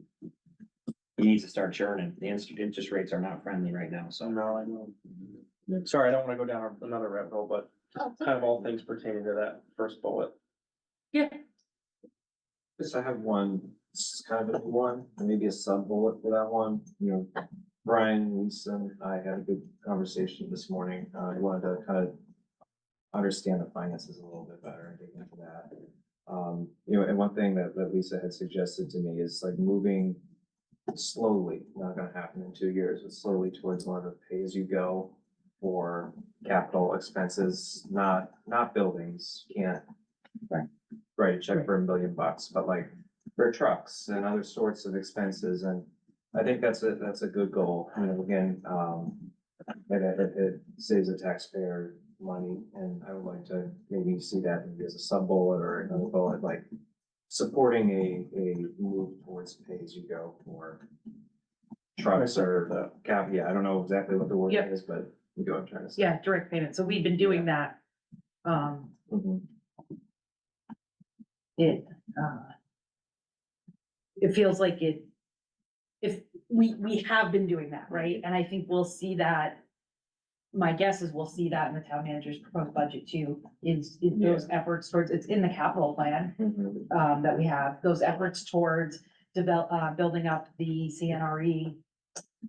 needs to start churning. The interest rates are not friendly right now, so. No, I know. Sorry, I don't wanna go down another rabbit hole, but kind of all things pertaining to that first bullet. Yeah. Just I have one, this is kind of a new one, and maybe a sub bullet for that one, Brian, Lisa, and I had a good conversation this morning, I wanted to kind of understand the finances a little bit better and dig into that. And one thing that Lisa had suggested to me is like moving slowly, not gonna happen in 2 years, but slowly towards more of a pay-as-you-go for capital expenses, not buildings, can't write a check for $1 million, but like for trucks and other sorts of expenses, and I think that's a good goal, again, it saves the taxpayer money, and I would like to maybe see that maybe as a sub bullet or another bullet, like supporting a move towards pay-as-you-go for trucks or yeah, I don't know exactly what the word Yep. is, but you go, I'm trying to say. Yeah, direct payment. So we've been doing that. Mhm. It, it feels like if we have been doing that, right? And I think we'll see that. My guess is we'll see that in the town manager's proposed budget too, is those efforts towards, it's in the capital plan, Mhm. that we have, those efforts towards building up the CNRE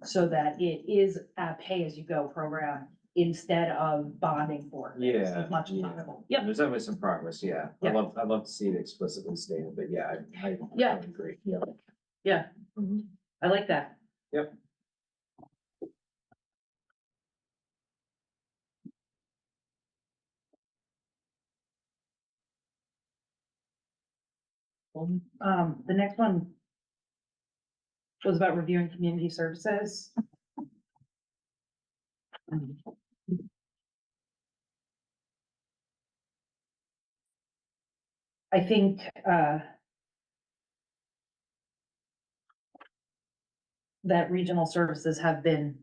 so that it is a pay-as-you-go program instead of bonding for things Yeah, as much as yeah. possible. Yep, There's definitely some progress, yeah. Yeah. I'd love to see it explicitly stated, but yeah, I Yeah. agree, yeah. yeah, Mhm. I like that. Yep. The next one was about reviewing community services. I think, that regional services have been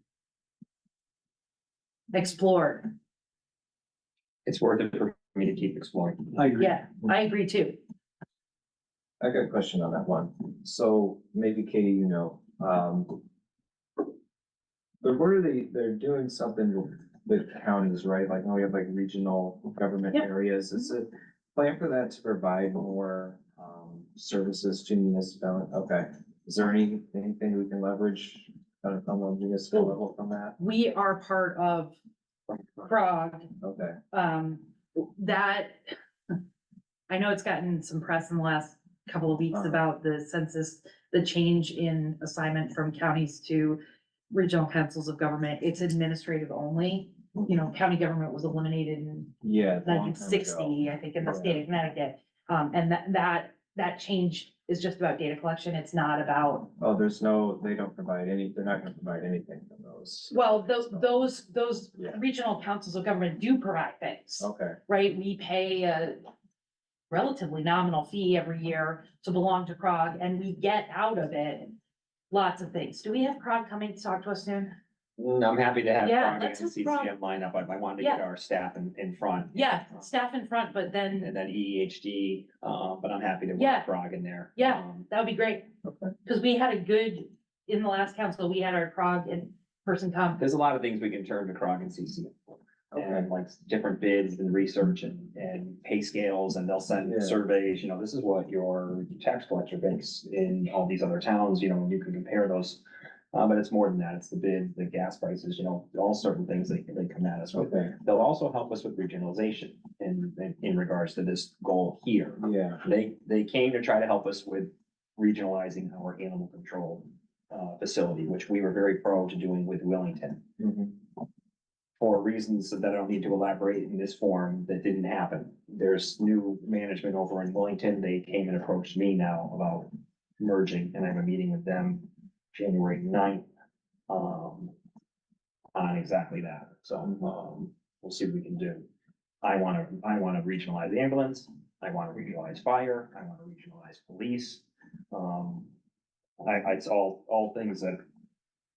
explored. It's worth it for me to keep exploring. I agree. Yeah, I agree too. I got a question on that one. So maybe Katie, but what are they're doing something with counties, right? Like, now we have like regional government Yep. areas. Is it plan for that to provide more, services to municipality? Okay. Is there anything we can leverage on a municipal level from that? We are part of CROG, Okay. that, I know it's gotten some press in the last couple of weeks about the census, the change in assignment from counties to regional councils of government. It's administrative only. County government was eliminated in Yeah. a long time ago. 1960, I think, in the state of Connecticut. And that change is just about data collection. It's not about, Oh, they don't provide they're not gonna provide anything from those. well, those Yeah. regional councils of government do provide things, Okay, right? We pay relatively nominal fee every year to belong to CROG, and we get out of it lots of things. Do we have CROG coming to talk to us soon? I'm happy to have Yeah, Friday let's and have Friday. CCM line up. I wanted to get Yeah. our staff in front. Yeah, staff in front, but then, And then EEHD, but I'm happy to Yeah. work Frog in there. yeah, that would be great. Okay. Cause we had a good, in the last council, we had our CROG in person come. There's a lot of things we can turn to CROG and CCM. And like different bids and research and pay scales, and they'll send Yeah. surveys, this is what your tax collector makes in all these other towns, you can compare those. But it's more than that, it's the bid, the gas prices, all certain things they come at us with. Okay, They'll also help us with regionalization in regards to this goal here. yeah, They came to try to help us with regionalizing our animal control facility, which we were very pro to doing with Wellington. mhm, For reasons that I don't need to elaborate in this forum, that didn't happen. There's new management over in Wellington. They came and approached me now about merging, and I have a meeting with them January 9th. On exactly that. So, we'll see what we can do. I wanna regionalize ambulance. I wanna regionalize fire. I wanna regionalize police. It's all things that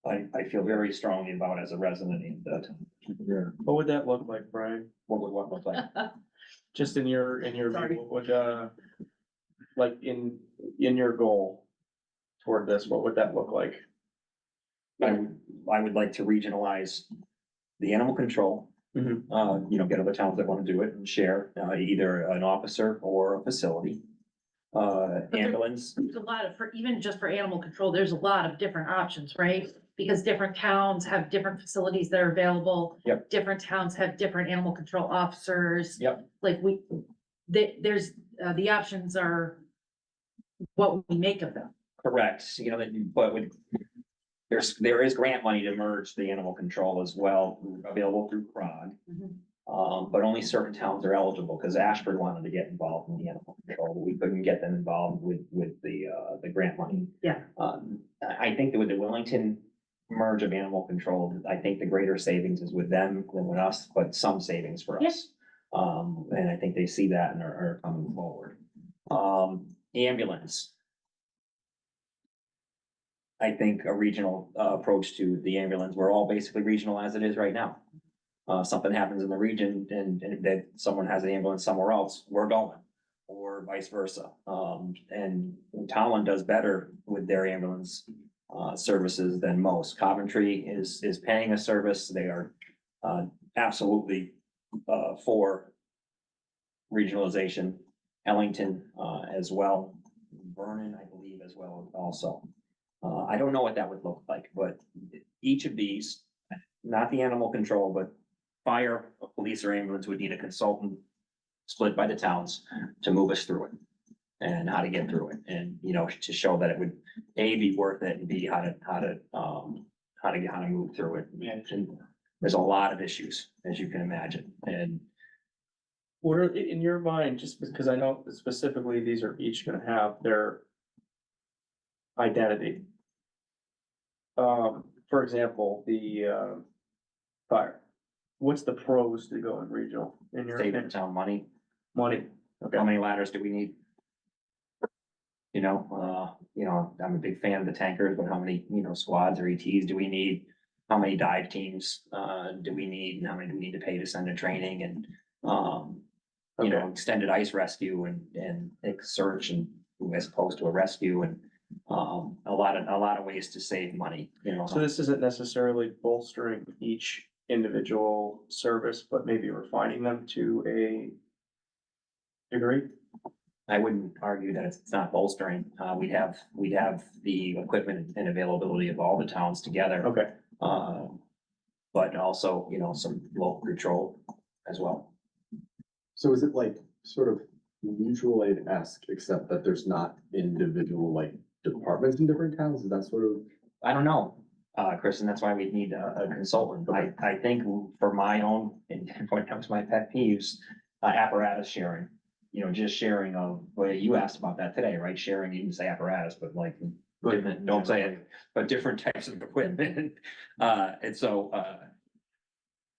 I feel very strongly about as a resident in the town. yeah. What would that look like, Brian? What would what look like? Just in your Sorry. view, what would, like in your goal toward this, what would that look like? I would like to regionalize the animal control. Mhm. Get other towns that wanna do it and share, either an officer or a facility. there- Ambulance, There's a lot of, even just for animal control, there's a lot of different options, right? Because different towns have different facilities that are available. Yep. Different towns have different animal control officers. Yep. Like there's, the options are what we make of them. correct, but there is grant money to merge the animal control as well, available through CROG. But only certain towns are eligible, because Ashford wanted to get involved in the animal control, but we couldn't get them involved with the grant money. Yeah. I think that with the Wellington merge of animal control, I think the greater savings is with them than with us, but some savings for us. And I think they see that and are coming forward. Ambulance. I think a regional approach to the ambulance, we're all basically regional as it is right now. Something happens in the region and that someone has an ambulance somewhere else, we're going, or vice versa. And Tolland does better with their ambulance services than most. Coventry is paying a service. They are absolutely for regionalization. Ellington as well. Vernon, I believe, as well also. I don't know what that would look like, but each of these, not the animal control, but fire, police, or ambulance would need a consultant split by the towns to move us through it and how to get through it. And, to show that it would, A, be worth it, and B, how to move through it. And there's a lot of issues, as you can imagine, and What are, in your mind, just because I know that specifically these are each gonna have their identity. For example, the fire. What's the pros to go in regional in your save the opinion? town money. Money, okay. How many ladders do we need? I'm a big fan of the tankers, but how many, squads or ETs do we need? How many dive teams, do we need, and how many do we need to pay to send to training and, Okay. extended ice rescue and search and as opposed to a rescue and, a lot of ways to save money, So this isn't necessarily bolstering each individual service, but maybe refining them to a degree? I wouldn't argue that it's not bolstering. We'd have the equipment and availability of all the towns together. Okay, But also, some local control as well. So is it like sort of mutual aid-esque, except that there's not individual like departments in different towns? Is that sort of? I don't know, Chris, and that's why we need a consultant. I think for my own, and when it comes to my pet peeves, apparatus sharing. Just sharing of, well, you asked about that today, right? Sharing, you didn't say apparatus, but like, don't say it, but different types of equipment. And so,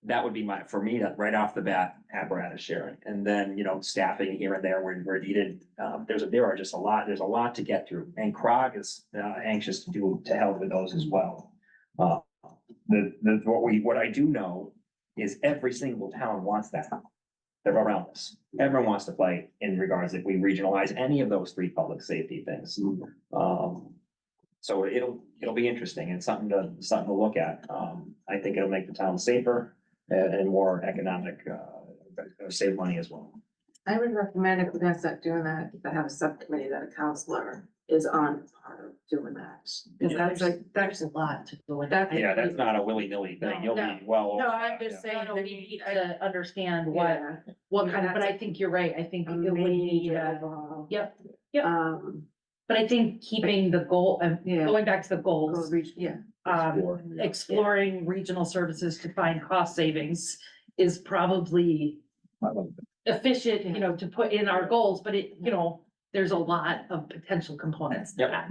that would be for me, that right off the bat, apparatus sharing, and then, staffing here and there where needed. There are just there's a lot to get through, and CROG is, anxious to help with those as well. What I do know is every single town wants that. They're around us. Everyone wants to play in regards if we regionalize any of those three public safety things. So it'll be interesting and something to look at. I think it'll make the town safer and more economic, save money as well. I would recommend if we're gonna start doing that, to have a subcommittee that a counselor is on part of doing that. Cause that's like, There's a lot to go into. That's- Yeah, that's not a willy-nilly thing. You'll be well. no, I'm just saying, No, that we we need to understand what Yeah. kind of, but I think you're right. I think it would need, overall. yep, yep. Um, But I think keeping the goal, yeah. going back to the goals, Yeah. exploring regional services to find cost savings is probably efficient, to put in our goals, but there's a lot of potential components to that.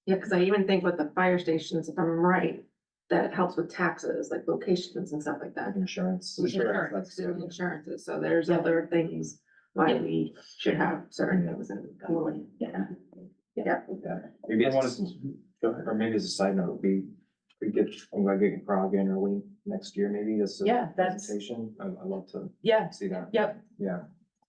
Yeah, cause I even think with the fire stations, if I'm right, that it helps with taxes, like locations and stuff like that. Insurance. Sure. That's doing insurances, so there's other things why we should have certain things in going, yeah. Yeah. Yeah, maybe I wanted it's, Go ahead. or maybe as a side note, we get, I'm gonna get Prague in early next year, maybe as a Yeah, that's- presentation. I'd love to Yeah, see that. yep. Yeah.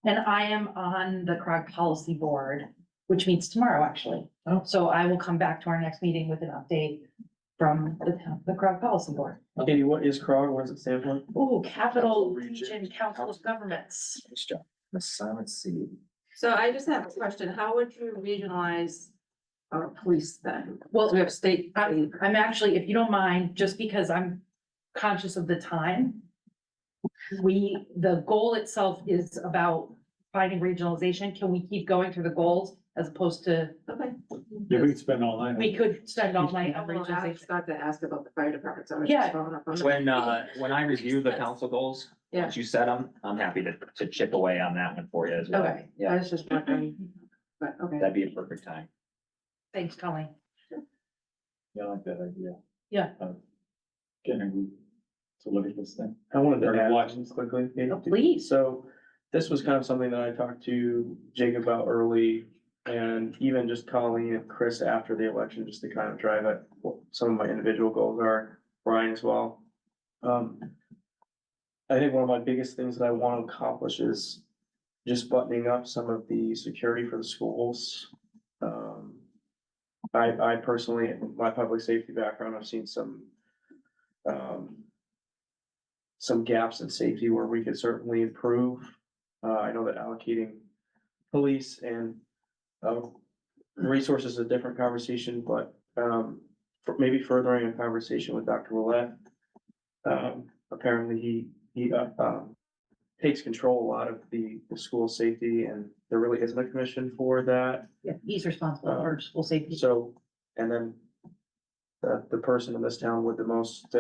And I am on the CROG Policy Board, which meets tomorrow, actually. Oh. So I will come back to our next meeting with an update from the CROG Policy Board. Katie, what is CROG? What does it stand for? Oh, Capital Region Region Council of Governments. Nice job. The silent seed. So I just have a question, how would you regionalize our police then? Well, We have state. I'm actually, if you don't mind, just because I'm conscious of the time. The goal itself is about finding regionalization. Can we keep going through the goals as opposed to, Okay. Yeah, we could spend all night. we could spend all night on Well, I regionalization. forgot to ask about the fire department, so I was Yeah. just following up on that. When I review the council goals, Yeah. once you set them, I'm happy to chip away on that one for you as well. Okay, I Yeah, was just wondering, but okay. that'd be a perfect time. Thanks, Colleen. Yeah, I like that idea. Yeah. Getting a group to look at this thing. I wanted Or to add watch. just quickly. Katie. Oh, please. So this was kind of something that I talked to Jacob about early and even just Colleen and Chris after the election, just to kind of drive at what some of my individual goals are, Brian as well. I think one of my biggest things that I want to accomplish is just buttoning up some of the security for the schools. I personally, in my public safety background, I've seen some gaps in safety where we could certainly improve. I know that allocating police and resources is a different conversation, but maybe furthering a conversation with Dr. Willett. Apparently he takes control a lot of the school safety, and there really isn't a commission for that. Yeah, he's responsible for school safety. So, and then the person in this town with the most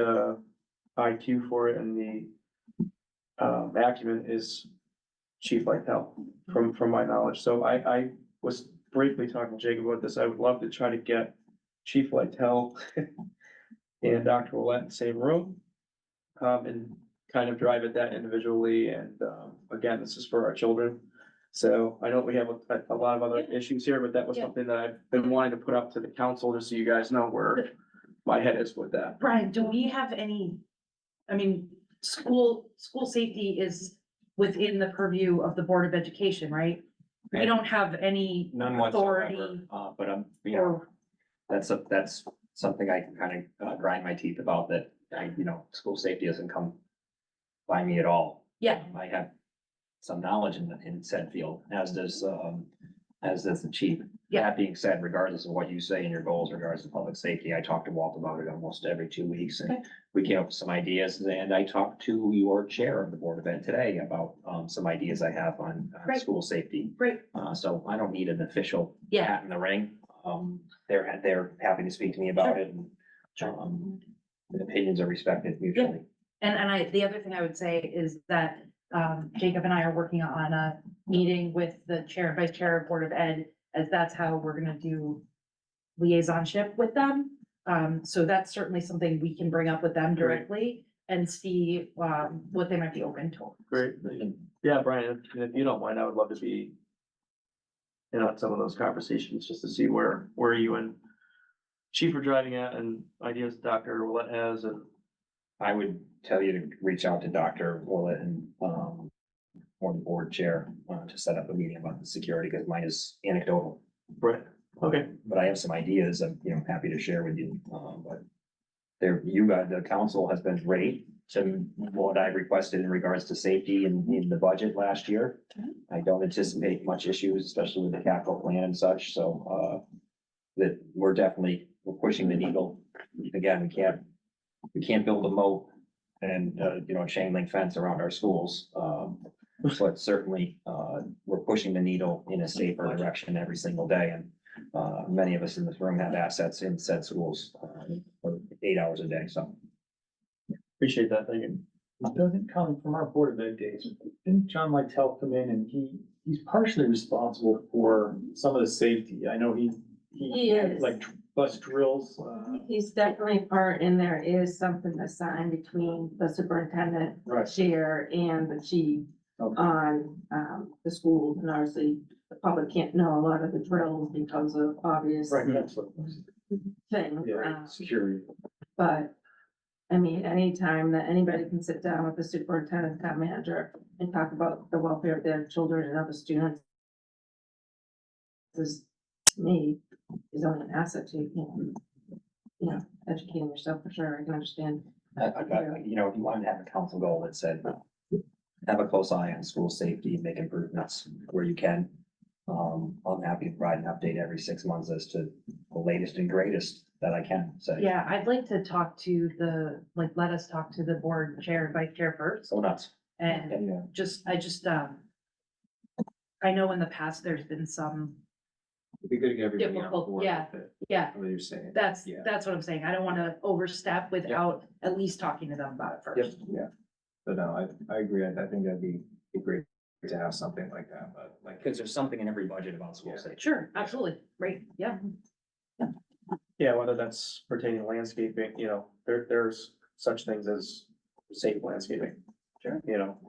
IQ for it and the acumen is Chief Lytle, from my knowledge. So I was briefly talking to Jacob about this. I would love to try to get Chief Lytle and Dr. Willett in the same room. And kind of drive at that individually. And again, this is for our children. So I know we have a lot of other issues here, but that was Yeah. something that I've been wanting to put up to the council, just so you guys know where my head is with that. Brian, do we have any, school safety is within the purview of the Board of Education, right? We don't have any None whatsoever, authority but or, that's something I can kind of grind my teeth about, that school safety doesn't come by me at all. yeah, I have some knowledge in said field, as does the chief. Yeah. That being said, regardless of what you say in your goals regards to public safety, I talk to Walt about it almost every 2 weeks, and Okay. we came up with some ideas, and I talked to your chair of the Board of Ed today about some ideas I have on Great. school safety. great, So I don't need an official yeah. hat in the ring. They're happy to speak to me about Sure. it, and the opinions are respected mutually. And the other thing I would say is that, Jacob and I are working on a meeting with the chair and vice chair of Board of Ed, as that's how we're gonna do liaisonship with them. So that's certainly something we can bring up with them directly. and see, what they might be open to. Great. Yeah, Brian, if you don't mind, I would love to be in on some of those conversations, just to see where you and Chief are driving at and ideas Dr. Willett has, and I would tell you to reach out to Dr. Willett and, or the board chair, to set up a meeting about the security, because mine is anecdotal. right, okay, But I have some ideas I'm, happy to share with you, but there, the council has been great to what I requested in regards to safety in the budget last year. I don't anticipate much issues, especially with the capital plan and such, so, that we're pushing the needle. Again, we can't build a moat and, chain link fence around our schools. But certainly, we're pushing the needle in a safer direction every single day, and many of us in this room have assets in said schools, for 8 hours a day, so. appreciate that, thank you. It doesn't come from our Board of Ed days. Didn't John Lytell come in and he's partially responsible for some of the safety? I know he He is. like bus drills, He's definitely part, and there is something assigned between the superintendent, right. chair, and the chief Okay. on, the schools, and obviously, the public can't know a lot of the drills because of obvious Right, that's what it was. things. Yeah, security. But, I mean, anytime that anybody can sit down with the superintendent, town manager, and talk about the welfare of their children and other students, is, to me, is only an asset to, educating yourself for sure. I can understand. If you wanted to have a council goal that said, have a close eye on school safety, make improvements where you can. I'm happy to provide an update every 6 months as to the latest and greatest that I can say. Yeah, I'd like to talk to let us talk to the board chair and vice chair first, So nuts. and I know in the past, there's been some, It'd be good to get everybody on Difficult, board yeah. with it, yeah, what you're saying. that's Yeah. what I'm saying. I don't wanna overstep without at least talking to them about it first. Yeah, but no, I agree, I think that'd be great to have something like that, but like. Because there's something in every budget about school Yeah. safety. Sure, absolutely, right, yeah. Yeah, whether that's pertaining to landscaping, there's such things as safe landscaping. Sure.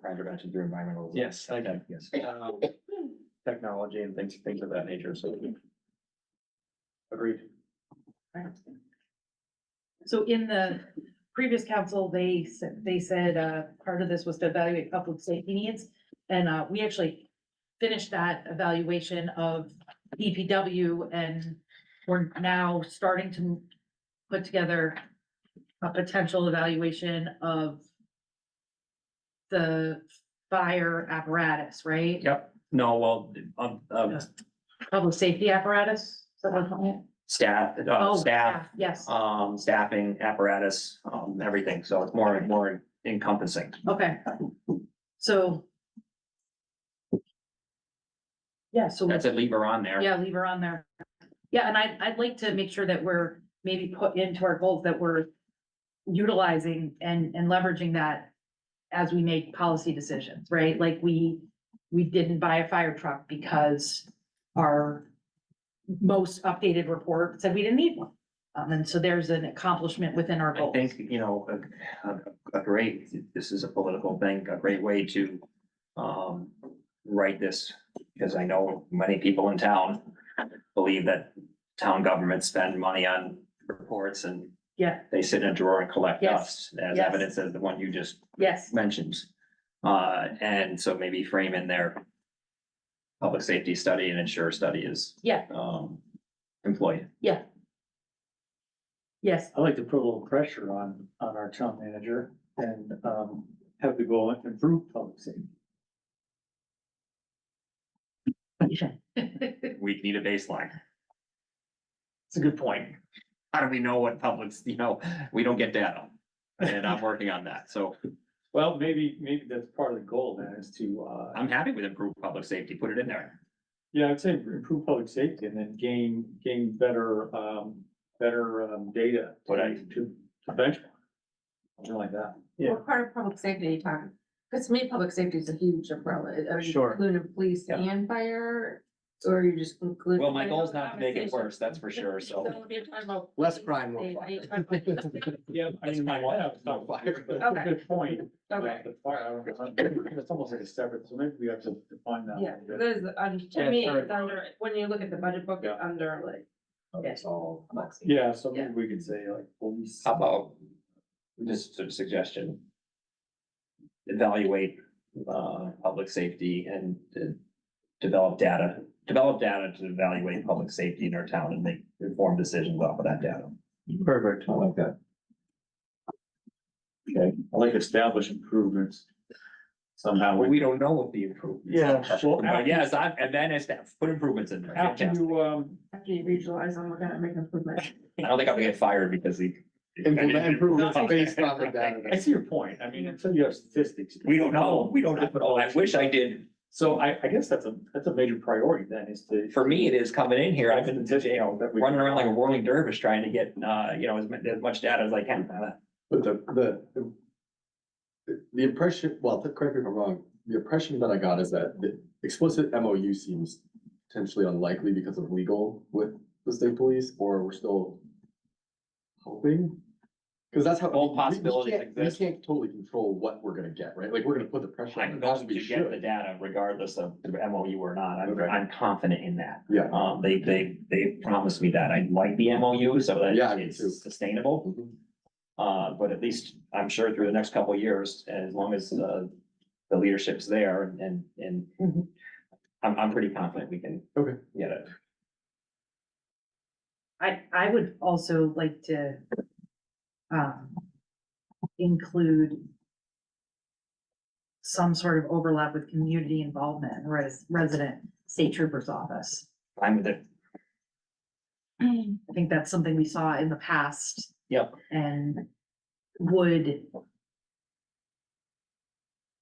Crime prevention through environmental. Yes, thank you. Yes. Technology and things of that nature, so. Agreed. So in the previous council, they said, part of this was to evaluate public safety needs. And, we actually finished that evaluation of DPW, and we're now starting to put together a potential evaluation of the fire apparatus, right? Yep. No, well, Public safety apparatus, is that what I'm calling it? staff, Oh, staff, yes, staffing apparatus, everything. So it's more encompassing. okay. So. Yeah, so. That's a lever on there. Yeah, leave her on there. Yeah, and I'd like to make sure that we're maybe put into our goals that we're utilizing and leveraging that as we make policy decisions, right? Like we didn't buy a fire truck because our most updated report said we didn't need one. And so there's an accomplishment within our I goals. think, a great, this is a political thing, a great way to, write this, because I know many people in town believe that town governments spend money on reports and Yeah, they sit in a drawer and collect Yes. dust, as Yes. evidence as the one you just yes, mentioned. And so maybe frame in their public safety study and ensure study is, yeah, employed. yeah. Yes, I like to put a little pressure on our town manager and, have the goal to improve public safety. We need a baseline. It's a good point. How do we know what public's, we don't get data. And I'm working on that. So Well, maybe that's part of the goal then is to, I'm happy with improved public safety. Put it in there. yeah, I'd say improve public safety and then gain better data What I- to benchmark. Something like that. Yeah. What part of public safety are you talking? Because to me, public safety is a huge umbrella. Are you Sure. including police Yeah. and fire? Or you just include. Well, my goal is not to make it worse, that's for sure, so. if you're talking about. Less crime, more fire. Yeah, I mean, my wife was talking about fire, but that's a good point. Okay. The fire, I don't know, it's almost like a separate, so maybe we have to define that. Yeah, a little bit. there's, Yeah, to me, sorry. it's under, when you look at the budget book, it's under like. It's all. Yeah, so maybe we could say like police. How about, just a suggestion? Evaluate, public safety and develop data to evaluate public safety in our town and make informed decisions off of that data. Perfect. I like that. Okay, I like establish improvements somehow. Well, we don't know what the improvements. Yeah, well, But yes, and then put improvements in there. After Fantastic. you, After you regionalize them, we're gonna make improvements. I don't think I'm gonna get fired because the. Improvements based on the data. I see your point, I mean, until you have statistics. We don't know, but I wish I did. So I guess that's a major priority then, is to. For me, it is coming in here. I've been, running around like a whirling dervish trying to get, as much data as I can. But the impression, well, correct me if I'm wrong, the impression that I got is that the explicit MOU seems potentially unlikely because of legal with the state police, or we're still hoping? Cause that's how. Both possibilities we exist. can't totally control what we're gonna get, right? Like, we're gonna put the pressure I'm on it going as we to get the should. data regardless of the MOU or not. Okay. I'm confident in that. Yeah. They promised me that. I like the MOU so that Yeah, me too. it's sustainable. Mhm. But at least I'm sure through the next couple of years, as long as, the leadership's there and Mhm. I'm pretty confident we can. Okay. Get it. I would also like to include some sort of overlap with community involvement, resident state trooper's office. I'm with it. I think that's something we saw in the past. Yep. And would,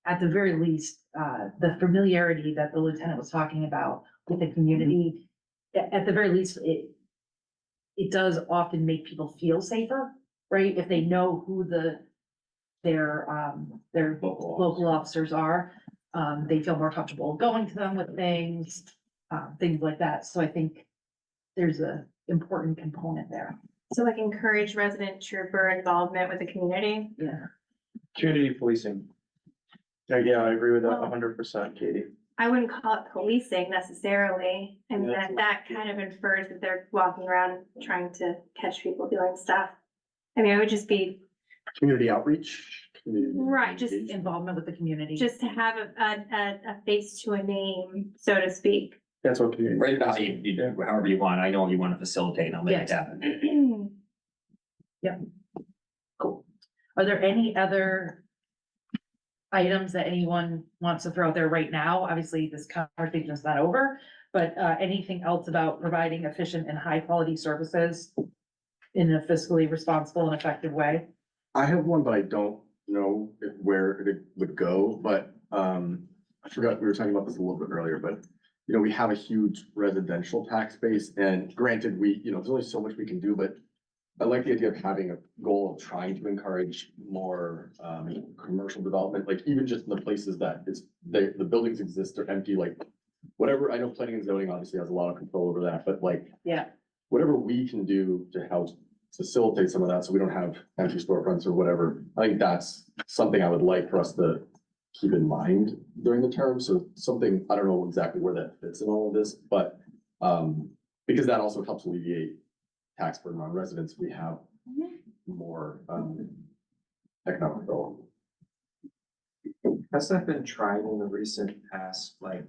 at the very least, the familiarity that the lieutenant was talking about with the community, at the very least, it does often make people feel safer, right? If they know who their local officers are, they feel more comfortable going to them with things like that. So I think there's a important component there. So like encourage resident trooper involvement with the community. Yeah. Community policing. Yeah, I agree with that 100%, Katie. I wouldn't call it policing necessarily. I mean, that kind of infers that they're walking around trying to catch people doing stuff. I mean, it would just be, Community outreach. community Right, just engagement. Involvement with the community. just to have a face to a name, so to speak. That's what community. Right about however you want. I know you want to facilitate, I'll make it Yes. happen. Cool. Are there any other items that anyone wants to throw out there right now? Obviously, this conversation is not over, but anything else about providing efficient and high quality services in a fiscally responsible and effective way? I have one, but I don't know where it would go, but, I forgot, we were talking about this a little bit earlier, but, we have a huge residential tax base, and granted, there's only so much we can do, but I like the idea of having a goal of trying to encourage more, commercial development, like even just in the places that the buildings exist, they're empty, like, whatever, I know planning and zoning obviously has a lot of control over that, but like, Yeah. whatever we can do to help facilitate some of that, so we don't have empty storefronts or whatever. I think that's something I would like for us to keep in mind during the term. So something, I don't know exactly where that fits in all of this, but, because that also helps alleviate tax burden on residents, we have more, economic development. Has that been tried in the recent past, like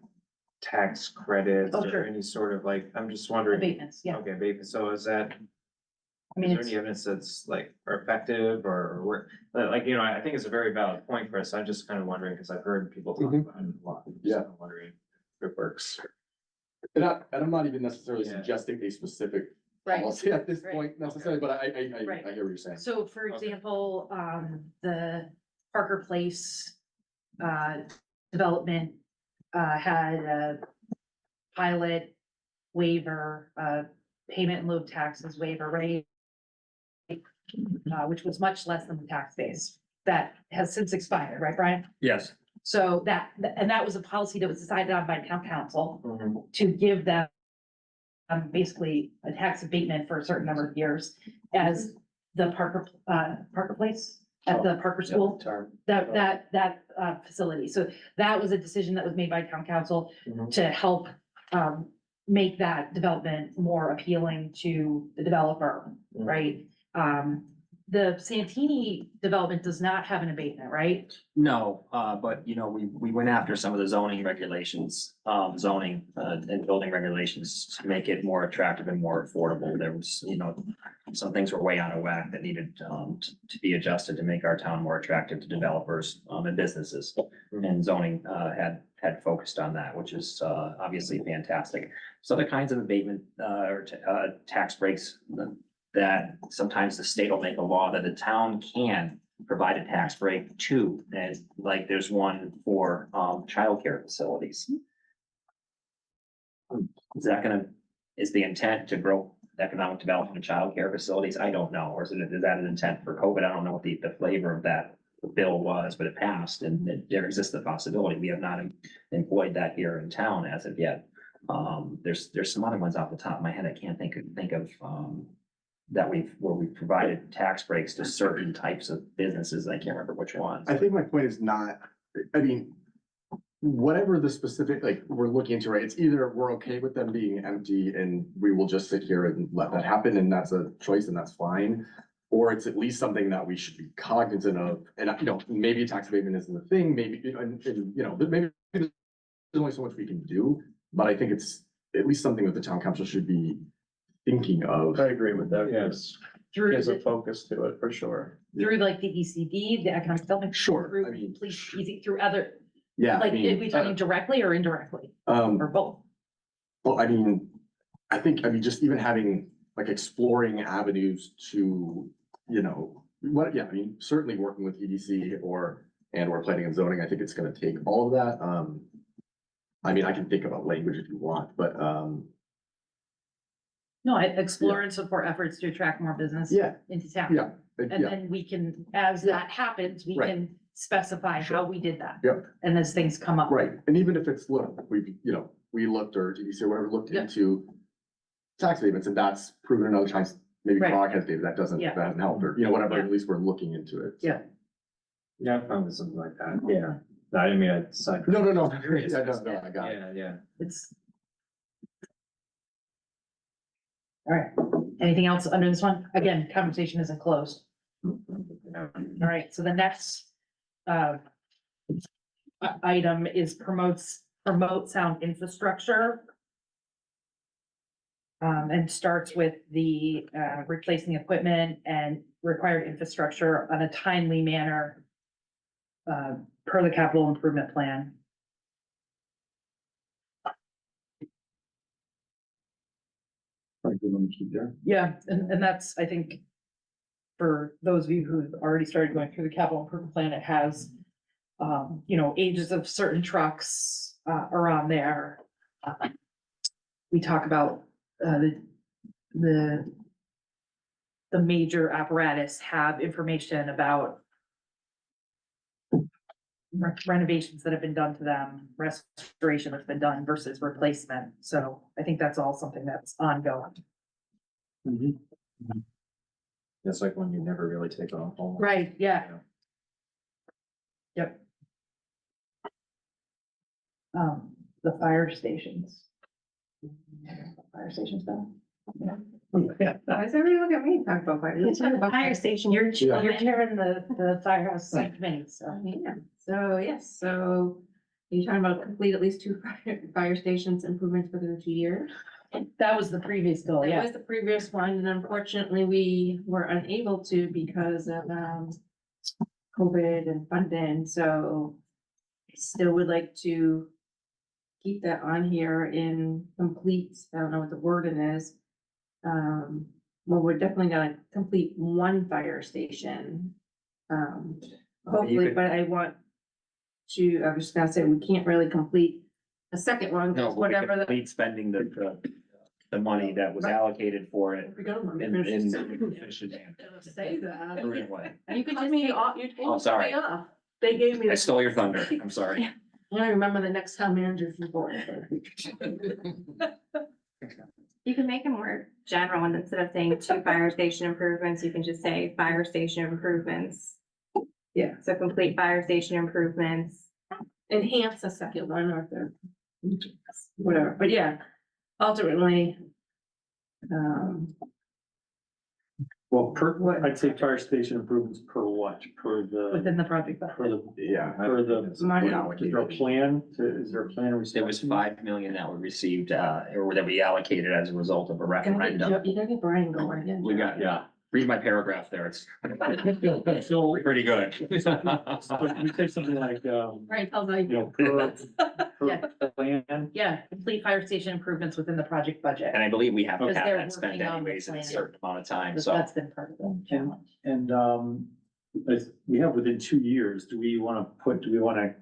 tax credits Oh, or sure. any sort of like, I'm just wondering. Abatements, yeah. Okay, abatement, so is that, I mean, is there it's, any evidence that's like are effective or where, like, I think it's a very valid point, Chris. I'm just kind of wondering, because I've heard people talk Mhm. about it a lot. I'm just Yeah. kinda wondering if it works. And I'm not even necessarily Yeah. suggesting a specific right. policy at this Right. point necessarily, but I Right. hear what you're saying. So for Okay. example, the Parker Place development had a pilot waiver, payment in lieu of taxes waiver rate, which was much less than the tax base. That has since expired, right, Brian? Yes. So and that was a policy that was decided on by town council Mhm. to give them basically a tax abatement for a certain number of years as the Parker Place at the Parker School, Term. that facility. So that was a decision that was made by town council Mhm. to help make that development more appealing to the developer, Mhm. right? The Santini development does not have an abatement, right? No, but you know, we went after some of the zoning regulations, and building regulations to make it more attractive and more affordable. There was, you know, some things were way out of whack that needed, to be adjusted to make our town more attractive to developers, and businesses. And zoning, had focused on that, which is, obviously fantastic. So the kinds of abatement, tax breaks that sometimes the state will make a law that the town can provide a tax break to, and like there's one for childcare facilities. Is the intent to grow economic development in childcare facilities? I don't know, or is that an intent for COVID? I don't know what the flavor of that bill was, but it passed and there exists the possibility. We have not employed that here in town as of yet. There's some other ones off the top of my head. I can't think of where we've provided tax breaks to certain types of businesses. I can't remember which ones. I think my point is not, I mean, whatever the specific, like, we're looking into, right, it's either we're okay with them being empty and we will just sit here and let that happen, and that's a choice and that's fine. Or it's at least something that we should be cognizant of, and, you know, maybe tax abatement isn't the thing, maybe, and, you know, maybe there's only so much we can do, but I think it's at least something that the town council should be thinking of. I agree with that, yes. Through, Gives a focus to it, for sure. through like the ECD, the economic development. Sure, through I mean, Police, through other, Yeah, I like, mean, are we talking directly or indirectly, or both? well, I mean, just even having, like, exploring avenues to, you know, yeah, I mean, certainly working with EDC or planning and zoning, I think it's gonna take all of that. I mean, I can think about language if you want, but, No, I explore and support efforts to attract more business yeah, into town. yeah, And yeah, then we can, as that happens, we Right. can specify how we did that. Yep. And as things come up. right. And even if it's, look, we looked, or EDC or whatever, looked Yeah. into tax abatements, and that's proven in other times, maybe Right. Prague has data, that Yeah. hasn't helped, or, you know, whatever, Yeah. at least we're looking into it. Yeah. Yeah, probably something like that, yeah. I didn't mean to side. No, yeah, no, I got it. Yeah. It's. All right, anything else under this one? Again, conversation isn't closed. All right, so the next item is promote sound infrastructure. And starts with the replacing equipment and required infrastructure on a timely manner per the capital improvement plan. Like, we want to keep there. Yeah, and that's, I think, for those of you who've already started going through the capital improvement plan, it has, you know, ages of certain trucks, are on there. We talk about, the major apparatus have information about renovations that have been done to them, restoration that's been done versus replacement. So I think that's all something that's ongoing. It's like when you never really take off. almost. Right, yeah. Yep. The fire stations. Fire stations done. Why does everybody look at me talk about fire? Let's talk about fire station. You're Yeah. chairing the firehouse subcommittee, so. Yeah, so, yes, so you're talking about complete at least 2 fire stations improvements within 2 years? That was the previous goal, That yeah. was the previous one, and unfortunately, we were unable to because of, COVID and funding, so I still would like to keep that on here in complete, I don't know what the wording is. Well, we're definitely gonna complete 1 fire station. Hopefully, could- but I was just gonna say, we can't really complete a second one, No, 'cause we whatever the. complete spending the money that was allocated for it We go, let me in finish an this. efficient manner. Say that. Prudent way. You could just me off, you Oh, sorry. me off. They gave me, I stole your thunder, I'm sorry. I don't remember the next town manager's report. You can make it more general, and instead of saying 2 fire station improvements, you can just say fire station improvements. Yeah. So complete fire station improvements. Enhance the second one or third. Whatever, but yeah, ultimately. Well, I'd say fire station improvements per what? Per the, Within the project budget. per the, Yeah. per the, Money. is there a plan to, is there a plan? There was 5 million that were received, or that we allocated as a result of a referendum. You gotta get Brian going again. We got, yeah, read my paragraph there, it's pretty good. But we say something like, Right, tells you know, per plan. Yeah, complete fire station improvements within the project budget. And I believe we have to Because have they're that spent working on the anyways in a plan. certain amount of time, But so. that's been part of the challenge. And, as we have within 2 years, do we wanna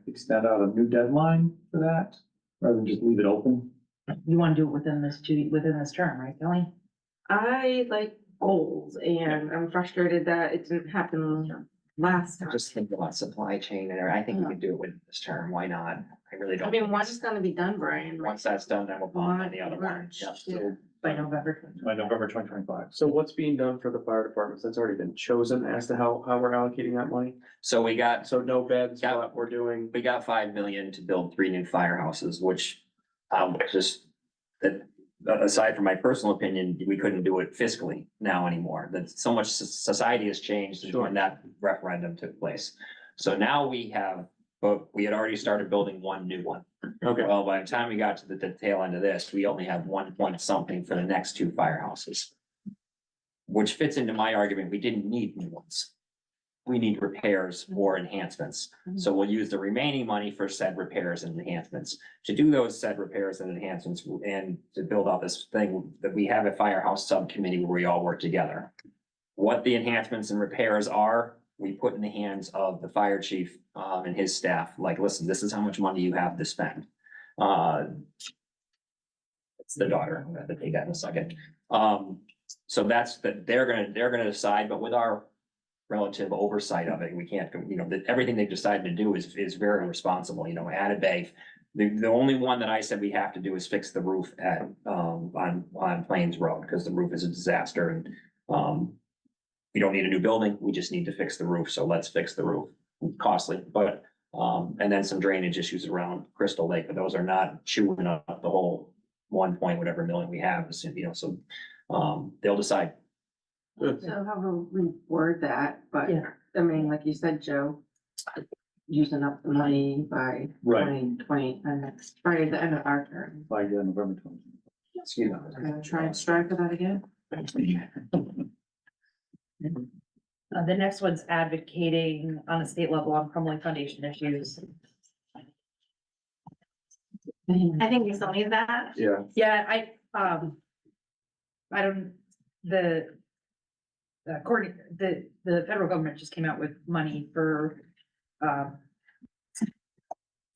extend out a new deadline for that? Rather than just leave it open? You want to do it within this term, right, Kelly? I like goals and I'm frustrated that it didn't happen last time. Just think about supply chain and I think we could do it with this term, why not? I really I don't. mean, think one's gonna be done, Brian. Once that's done, then we'll bond on the other one. March, Yeah. yeah. By November. By November 2025. So what's being done for the fire departments? That's already been chosen as to how we're allocating that money? So we got, So no beds, Yeah. but we're doing, we got 5 million to build 3 new firehouses, which, just, that, aside from my personal opinion, we couldn't do it fiscally now anymore. That so much society has changed Sure. when that referendum took place. So now we have, but we had already started building 1 new one. okay, Well, by the time we got to the tail end of this, we only have 1 point something for the next 2 firehouses. Which fits into my argument, we didn't need new ones. We need repairs or enhancements. So we'll use the remaining money for said repairs and enhancements. To do those said repairs and enhancements and to build out this thing, that we have a firehouse subcommittee where we all work together. What the enhancements and repairs are, we put in the hands of the fire chief and his staff, like, listen, this is how much money you have to spend. It's the daughter, I'm gonna take that in a second. So that's they're gonna decide, but with our relative oversight of it, we can't, that everything they've decided to do is very responsible, added bay. The only one that I said we have to do is fix the roof at, on Plains Road, because the roof is a disaster and, we don't need a new building, we just need to fix the roof, so let's fix the roof. Costly, but, and then some drainage issues around Crystal Lake, but those are not chewing up the whole 1 point whatever million we have, so, they'll decide. So how will we word that? But, Yeah. I mean, like you said, Joe, using up the money by Right. 2020, and that's by the end of our term. By November 20. Excuse me. I'm gonna try and strive for that again. The next one's advocating on a state level on crumbling foundation issues. I think we still need that. yeah. Yeah, I don't, according, the federal government just came out with money for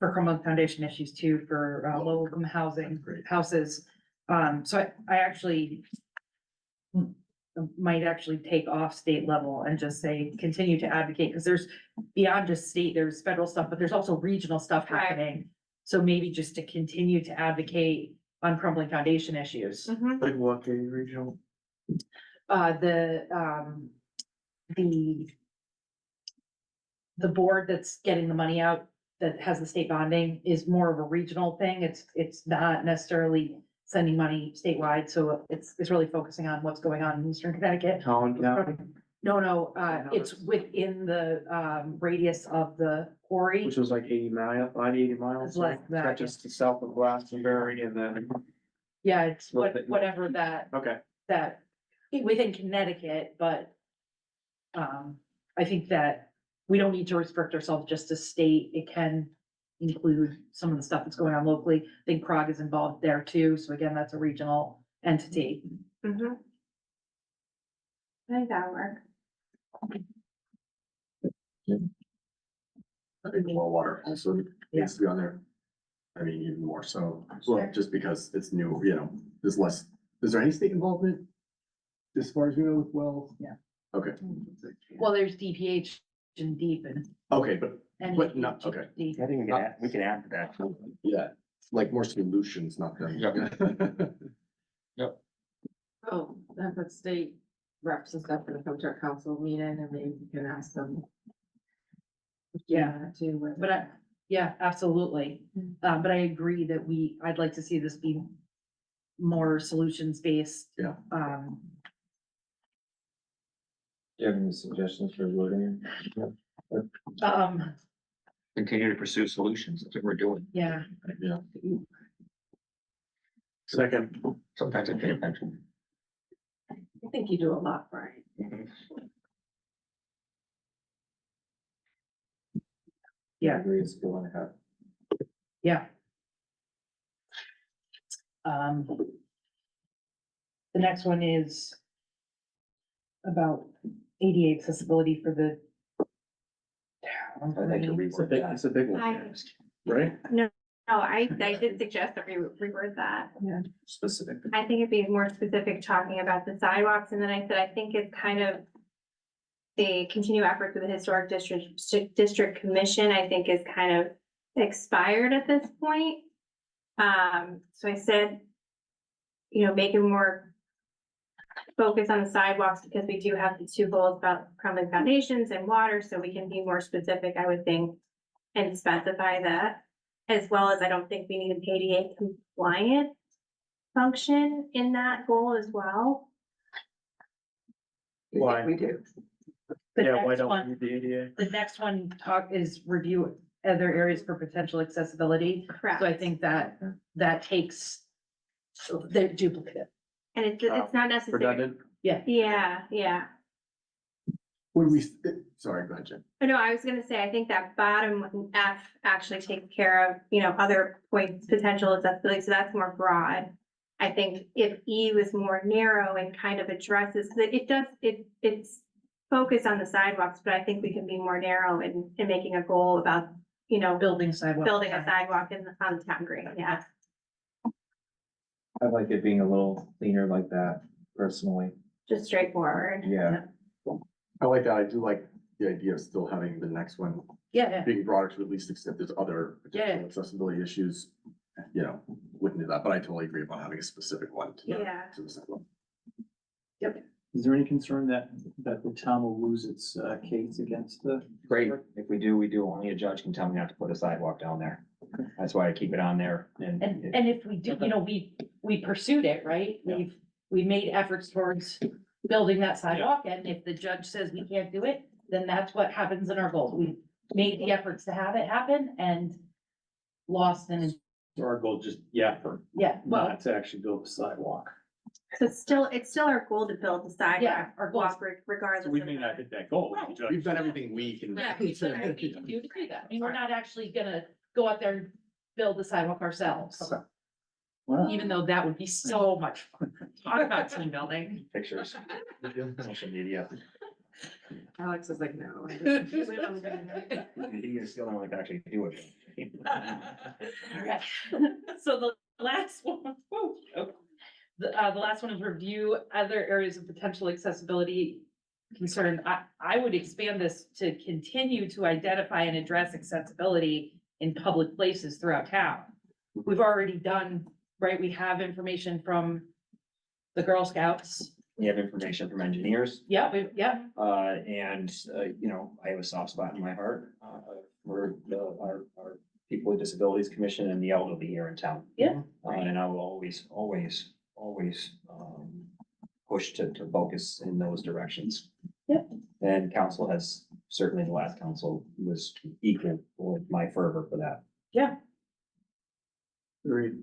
crumbling foundation issues too, for low income houses. So I actually might actually take off state level and just say, continue to advocate, because there's beyond just state, there's federal stuff, but there's also regional stuff Right. happening. So maybe just to continue to advocate on crumbling foundation issues. Mhm. Like what, Katie, regional? The board that's getting the money out, that has the state bonding, is more of a regional thing. It's not necessarily sending money statewide, so it's really focusing on what's going on in Eastern Connecticut. Tolland, yeah. No, it's within the radius of the quarry. Which was like 80 miles. It's less than that, That just to south of Glastonbury and then, Yeah, it's Little bit. whatever that okay, within Connecticut, but I think that we don't need to restrict ourselves just to state. It can include some of the stuff that's going on locally. I think Prague is involved there too. So again, that's a regional entity. Mhm. I think that'll work. I think well water also needs to be on there. I mean, even more so, well, just because it's new, there's less, is there any state involvement? As far as you know with wells? Yeah. Okay, Well, there's DPH and deep and okay, but And But not- okay. I think we can add to that. Yeah, like more solutions, not them. Oh, that would state reps and stuff for the come to our council meeting and maybe you can ask them. Yeah. To, But yeah, absolutely. But I agree that I'd like to see this be more solutions based. Yeah. Do you have any suggestions for wording? Continue to pursue solutions, that's what we're doing. Yeah, Yeah, Second, Sometimes I pay attention. I think you do a lot, Brian. Yeah. I agree, it's a good one to have. yeah. The next one is about ADA accessibility for the town. I'd like to It's a reword big, that. it's a big one, I, right? no, I did suggest that we reword that. Specific. I think it'd be more specific talking about the sidewalks, and then I said, I think it's kind of the continued effort for the historic district commission, I think is kind of expired at this point. So I said, you know, make it more focus on the sidewalks, because we do have the two goals about crumbling foundations and water, so we can be more specific, I would think, and specify that. As well as I don't think we need an ADA compliant function in that goal as well. why? We do. The Yeah, why next don't we one, need the ADA? the next one is review other areas for potential accessibility. Correct. So I think that takes, so they're duplicative. And it's not necessary. Redundant? Yeah. would we, sorry, go ahead, Jen. Oh, no, I was gonna say, I think that bottom F actually takes care of, you know, other points, potential accessibility, so that's more broad. I think if E was more narrow and kind of addresses, 'cause it's focused on the sidewalks, but I think we can be more narrow in making a goal about, you know, Building sidewalk. building a sidewalk on the town green, yeah. I like it being a little cleaner like that personally, Just straightforward. yeah. I like that. I do like the idea of still having the next one Yeah, being broader to at least extent there's other potential Yeah. accessibility issues. You know, wouldn't do that, but I totally agree about having a specific one to Yeah. to the sidewalk. Is there any concern that the town will lose its case against the? Great, if we do, only a judge can tell me not to put a sidewalk down there. That's why I keep it on there And if we do, you know, we pursued it, right? Yeah. We made efforts towards building that sidewalk, and if the judge says we can't do it, then that's what happens in our goal. We made the efforts to have it happen and lost and, So our goal just, for yeah, well, not to actually build a sidewalk. So it's still our goal to build the sidewalk. Yeah, our goal is- Regardless. So we of may the- not hit that goal. Right. We've done everything we can. yeah, we did what we can do to do that. I mean, we're not actually gonna go out there and build the sidewalk ourselves. Okay. Wow. Even though that would be so much fun. Talk about team building. pictures. Social media. Alex is like, no. You still don't like to actually do it. Alright, so the last one, the last one is review other areas of potential accessibility concern. I would expand this to continue to identify and address accessibility in public places throughout town. We've already done, right, we have information from the Girl Scouts. We have information from engineers, Yeah, and, you know, I have a soft spot in my heart, for our People with Disabilities Commission and the elderly here in town. Yeah. And I will always, push to focus in those directions. Yeah. And council has, certainly the last council was equal with my fervor for that. Agreed.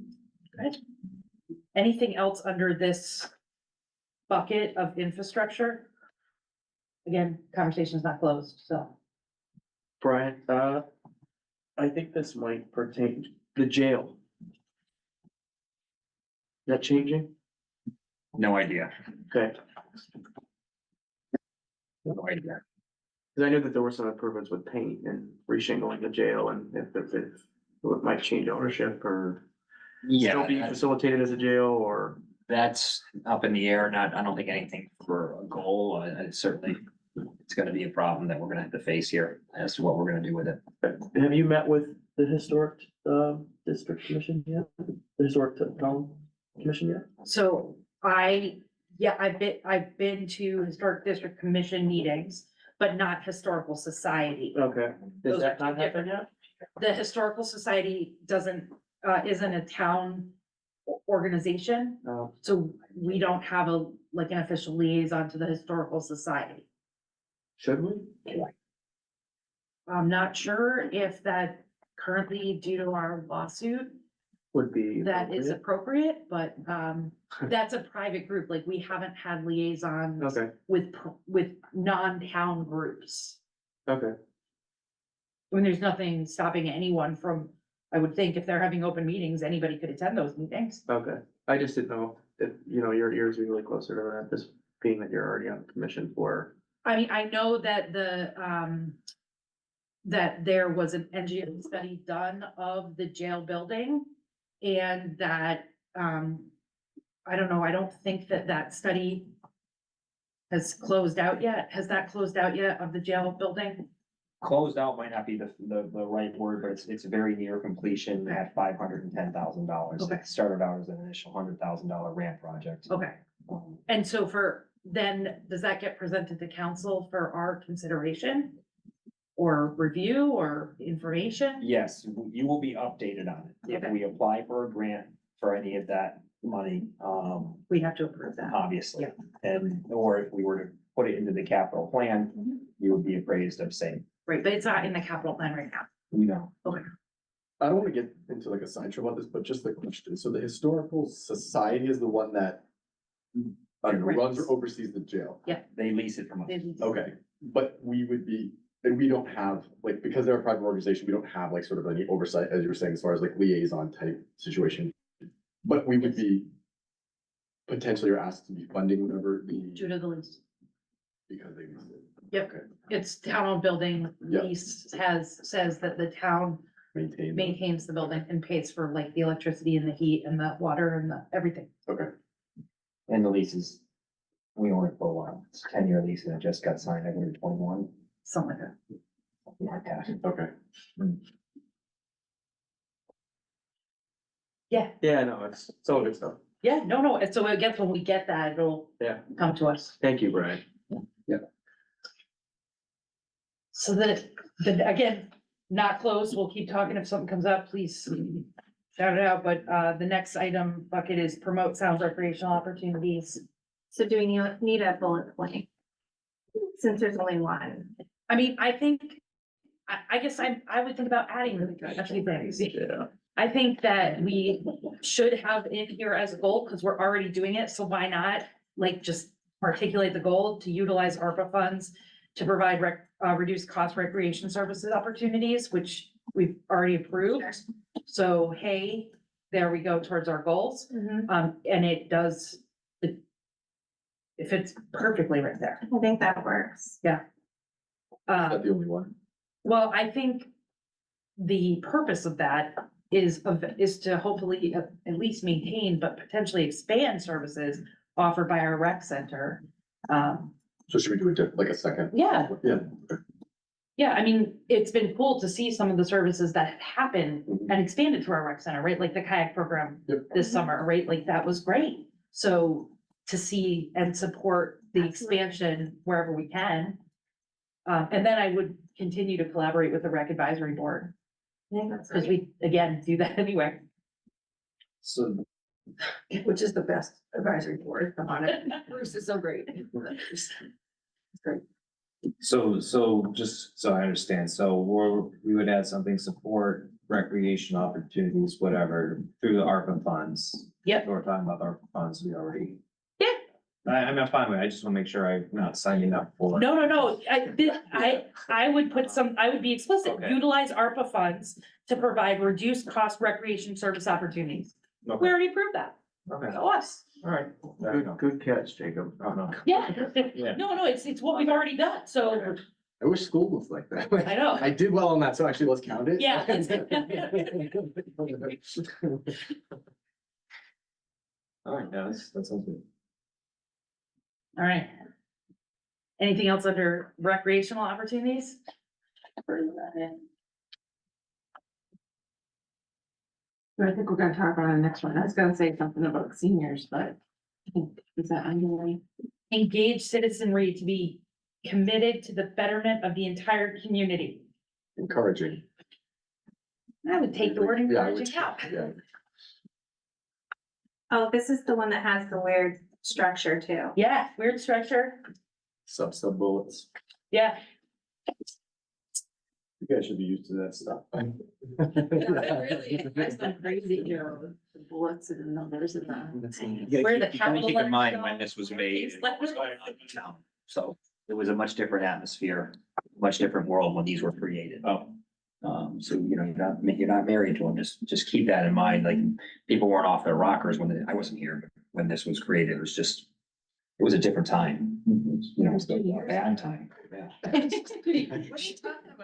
anything else under this bucket of infrastructure? Again, conversation's not closed, so. Brian, I think this might pertain to the jail. Is that changing? No idea, Okay, no idea. because I knew that there were some improvements with paint and reshingling the jail, and if it might change ownership or still be Yeah, facilitated as a jail, or that's up in the air, not, I don't think anything for a goal, certainly it's gonna be a problem that we're gonna have to face here as to what we're gonna do with it. Have you met with the historic, district commission yet? The historic town commission yet? So I've been to Historic District Commission meetings, but not Historical Society. Okay. Those Does are that not two happen different- yet? The Historical Society isn't a town organization, No. so we don't have like an official liaison to the Historical Society. Should we? I'm not sure if that currently, due to our lawsuit, Would be. that is appropriate. appropriate, but that's a private group, like we haven't had liaisons Okay, with non-town groups. okay. When there's nothing stopping anyone from, I would think if they're having open meetings, anybody could attend those meetings. Okay, I just didn't know if, your ears are really closer to that, this being that you're already on the commission for. I mean, I know that that there was an NGO study done of the jail building and that, I don't know, I don't think that study has closed out yet. Has that closed out yet of the jail building? Closed out might not be the right word, but it's very near completion at $510,000. Okay. It started out as an initial $100,000 ramp project. Okay, and so then, does that get presented to council for our consideration? Or review or information? Yes, you will be updated on it. If Okay. we apply for a grant for any of that money, We have to approve that. obviously. Yeah. And, or if we were to put it into the capital plan, you would be appraised of same, Right, but it's not in the capital plan right now. you know. I don't wanna get into like a sideshow about this, but just the question, so the Historical Society is the one that I don't know, runs or oversees the jail, They lease it from us. okay, but we would be, and we don't have, like, because they're a private organization, we don't have like sort of any oversight, as you were saying, as far as like liaison type situation. But we would be potentially are asked to be funding whatever Due the, to the lease. because they lease it. Yep. Okay. It's town-owned building, Yeah. lease says that the town Maintain. maintains the building and pays for like the electricity and the heat and the water and the everything. Okay, And the leases, we own it for a while. It's a 10-year lease and it just got signed, I think, in 21. Something like that. Something like that. okay. Yeah, no, it's all good stuff. Yeah, no, and so I guess when we get that, it'll Yeah. come to us. Thank you, Brian. So again, not closed, we'll keep talking. If something comes up, please shout it out, but the next item bucket is promote sound recreational opportunities. So do we need a bullet point? Since there's only one. I mean, I think, I guess I would think about adding a few things. Yeah. I think that we should have in here as a goal, because we're already doing it, so why not, like, just articulate the goal to utilize ARPA funds to provide reduced cost recreation services opportunities, which we've already approved. So, hey, there we go towards our goals, and it does, it fits perfectly right there. I think that works. Is that the only one? Well, I think the purpose of that is to hopefully at least maintain, but potentially expand services offered by our rec center. So should we do it like a second? Yeah, Yeah, yeah, I mean, it's been cool to see some of the services that have happened and expanded to our rec center, right? Like the kayak program Yep. this summer, right? Like that was great. So to see and support the expansion wherever we can. And then I would continue to collaborate with the rec advisory board, I think that's because great. we, again, do that anyway. So Which is the best advisory board, come on it. Bruce is so great. So just so I understand, so we would add something, support recreation opportunities, whatever, through the ARPA funds. Yep. We're talking about the ARPA funds we already. Yeah. I'm not fine with it. I just want to make sure I'm not signing up for. No, I would put I would be explicit, Okay. utilize ARPA funds to provide reduced cost recreation service opportunities. We Okay, already proved that. okay, So us. all right. Good catch, Jacob. Oh, no. Yeah. Yeah. No, it's what we've already done. So I wish school was like that. I know. I did well on that, so actually let's count it. Yeah. All right, yeah, that sounds good. All right. Anything else under recreational opportunities? I think we're gonna talk about the next one. I was gonna say something about seniors, but I think, is that underway? Engage citizenry to be committed to the betterment of the entire community. Encouraging. I would take the word Yeah, I would encouraging out. Yeah, Oh, this is the one that has the weird structure too. Yeah, weird structure. sub bullets. Yeah. You guys should be used to that stuff. That's some crazy, the bullets and the numbers and the. Where the You gotta capital keep in mind letters when go. this was made, and what was going on in town. So it was a much different atmosphere, much different world when these were created. Oh. So, you know, you're not married to them, just keep that in mind, like, people weren't off their rockers when I wasn't here, but when this was created, it was a different time. You know, it was a bad time, yeah.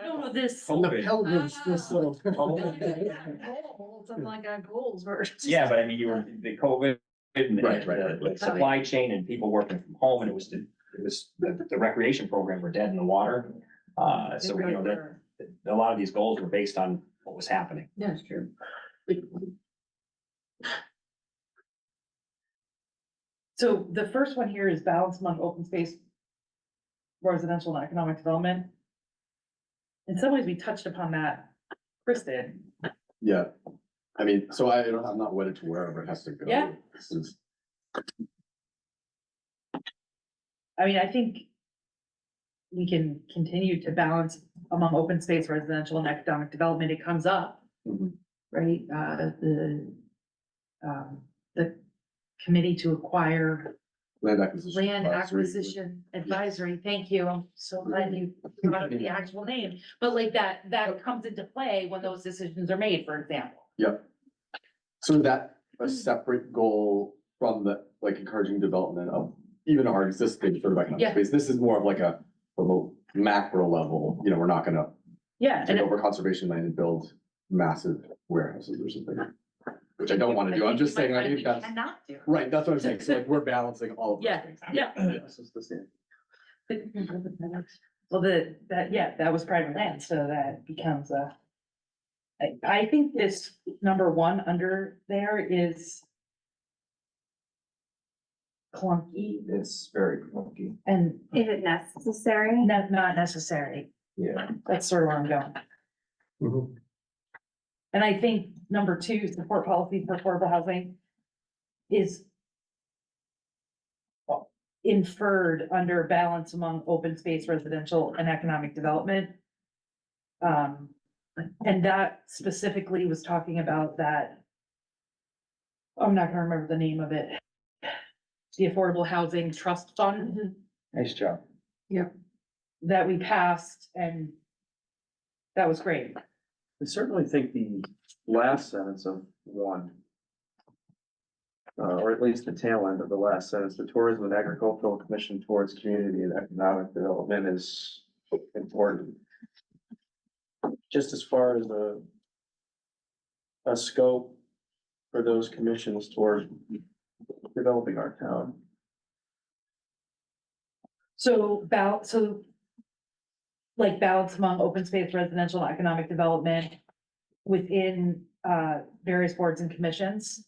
No, this. From the pilgrims, this little. Something like a goals version. Yeah, but I mean, you were, the COVID and Right, the supply chain and people working from home, and it was the recreation programs were dead in the water. So, you know, a lot of these goals were based on what was happening. That's true. So the first one here is balance among open space, residential and economic development. In some ways, we touched upon that, Chris did. Yeah, I mean, so I'm not wedded to wherever it has to go. Yeah. This is, I mean, I think we can continue to balance among open space, residential and economic development. It comes up, Mhm. right? The committee to acquire land acquisition. land advisory. acquisition advisory. Thank you. I'm so glad you brought up the actual name. But like that comes into play when those decisions are made, for example. Yep. So that a separate goal from the, like, encouraging development of even our existing sort of economic Yeah. space. This is more of like a, from a macro level, you know, we're not gonna Yeah. take And over conservation land and build massive warehouses or something. Which I don't wanna do. I'm just saying, I think that's, Cannot do. right, that's what I'm saying. So like, we're balancing all of those Yeah, things. yeah. This is the same. Well, that was private land, so that becomes I think this number one under there is clunky It's very clunky. and Is it necessary? not necessary. Yeah. That's sort of where I'm going. Mhm. And I think number two, support policy for affordable housing is inferred under balance among open space, residential and economic development. And that specifically was talking about that. I'm not gonna remember the name of it. The Affordable Housing Trust Fund Nice job. that we passed, and that was great. I certainly think the last sentence of one, or at least the tail end of the last sentence, the Tourism and Agricultural Commission towards community and economic development is important. Just as far as a scope for those commissions toward developing our town. So like balance among open space, residential, and economic development within various boards and commissions.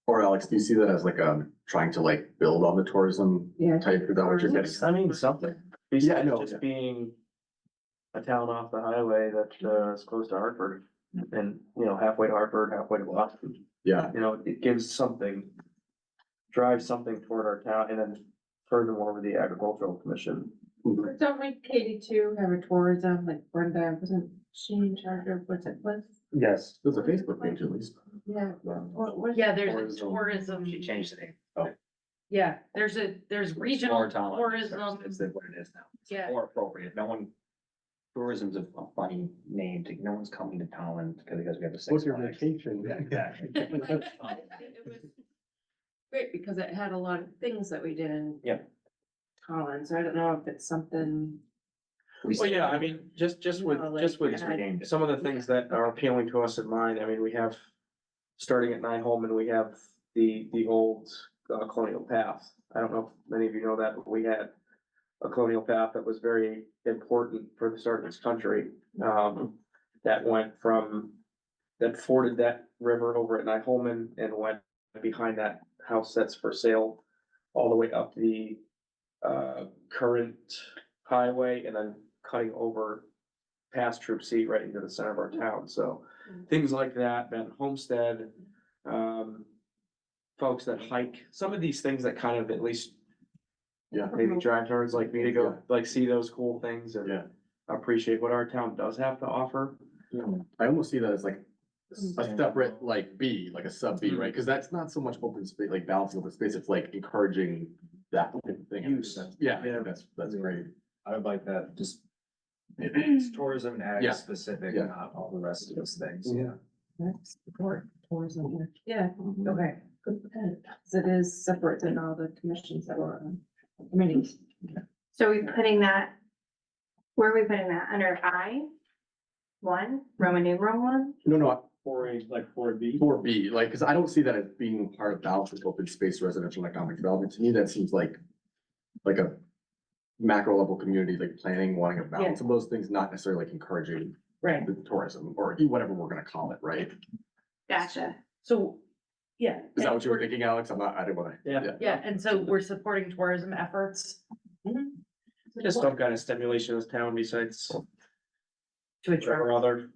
Or Alex, do you see that as like, trying to like build on the tourism Yeah. type, is that what you're getting? I mean, something. Yeah, I Besides know, just yeah. being a town off the highway that is close to Hartford and, you know, halfway to Hartford, halfway to Boston. Yeah, You know, it gives something, drives something toward our town, and then furthermore with the agricultural commission. Don't we, Katie, too, have a tourism, like Brenda, wasn't she in charge of, what's it, Yes. there's a Facebook page at least. yeah. What? Yeah, there's Tourism. tourism. She changed the name. Yeah, there's regional More Tolland. tourism. Is what it is now. It's Yeah. more appropriate. Tourism's a funny name to, no one's coming to Tolland because we have a Six Flags. vacation. Yeah, exactly. It was great because it had a lot of things that we did in. Yep. Tolland, so I don't know if it's something. Well, yeah, I mean, just with, No, like, just with yeah. Renamed it. some of the things that are appealing to us in mind, I mean, we have, starting at 9 Holman, we have the old Colonial Path I don't know if many of you know that, but we had a colonial path that was very important for the start of this country. That went from, that forded that river over at Nyholman and went behind that house that's for sale all the way up the current highway and then cutting over past Troop C right into the center of our town. So things like that, Benton Homestead, folks that hike, some of these things that kind of at least Yeah. maybe drive nerds like me to go, like, see those cool things and Yeah. appreciate what our town does have to offer. I almost see that as like a separate, like B, like a sub B, Mhm. right? Cause that's not so much open space, like balancing open space, it's like encouraging that type of thing. Use. Yeah, Yeah. that's great. I would like that, just it's tourism and ag Yeah. specific, Yeah. not all the rest of those things, Mhm. yeah. Support tourism here. Yeah, Okay. good point. 'Cause it is separate than all the commissions that were on committees. So are we putting that, where are we putting that? Under I? Roman numeral one? No, For a, like, for a B. for B, like, cause I don't see that as being part of balancing open space residential and economic development. To me, that seems like a macro level community, like planning, wanting a balance of those things, not necessarily like encouraging Right, the tourism or whatever we're gonna call it, right? Gotcha. so, yeah. Is that and what you were we're- thinking, Alex? I didn't wanna. Yeah. Yeah, and so we're supporting tourism efforts Just some kind of stimulation of this town besides to attract, whatever other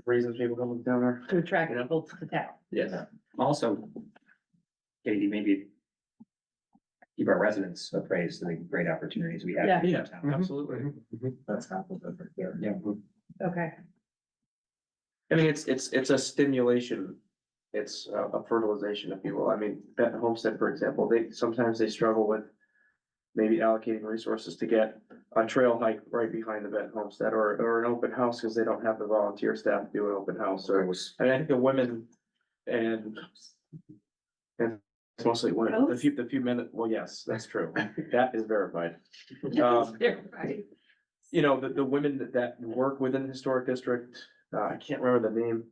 reasons people come down there. to attract people to the town. Yeah, also, Katie, maybe keep our residents appraised of the great opportunities we have. Yeah. in Yeah, town. absolutely. That's half of it right there. Yeah. Okay, I mean, it's a stimulation. It's a fertilization, if you will. I mean, Benton Homestead, for example, sometimes they struggle with maybe allocating resources to get a trail hike right behind the Benton Homestead or an open house because they don't have the volunteer staff to do an open house or, and I think the women and it's mostly women, the few men, well, yes, that's true. That is verified. You know, the women that work within the historic district, I can't remember the name,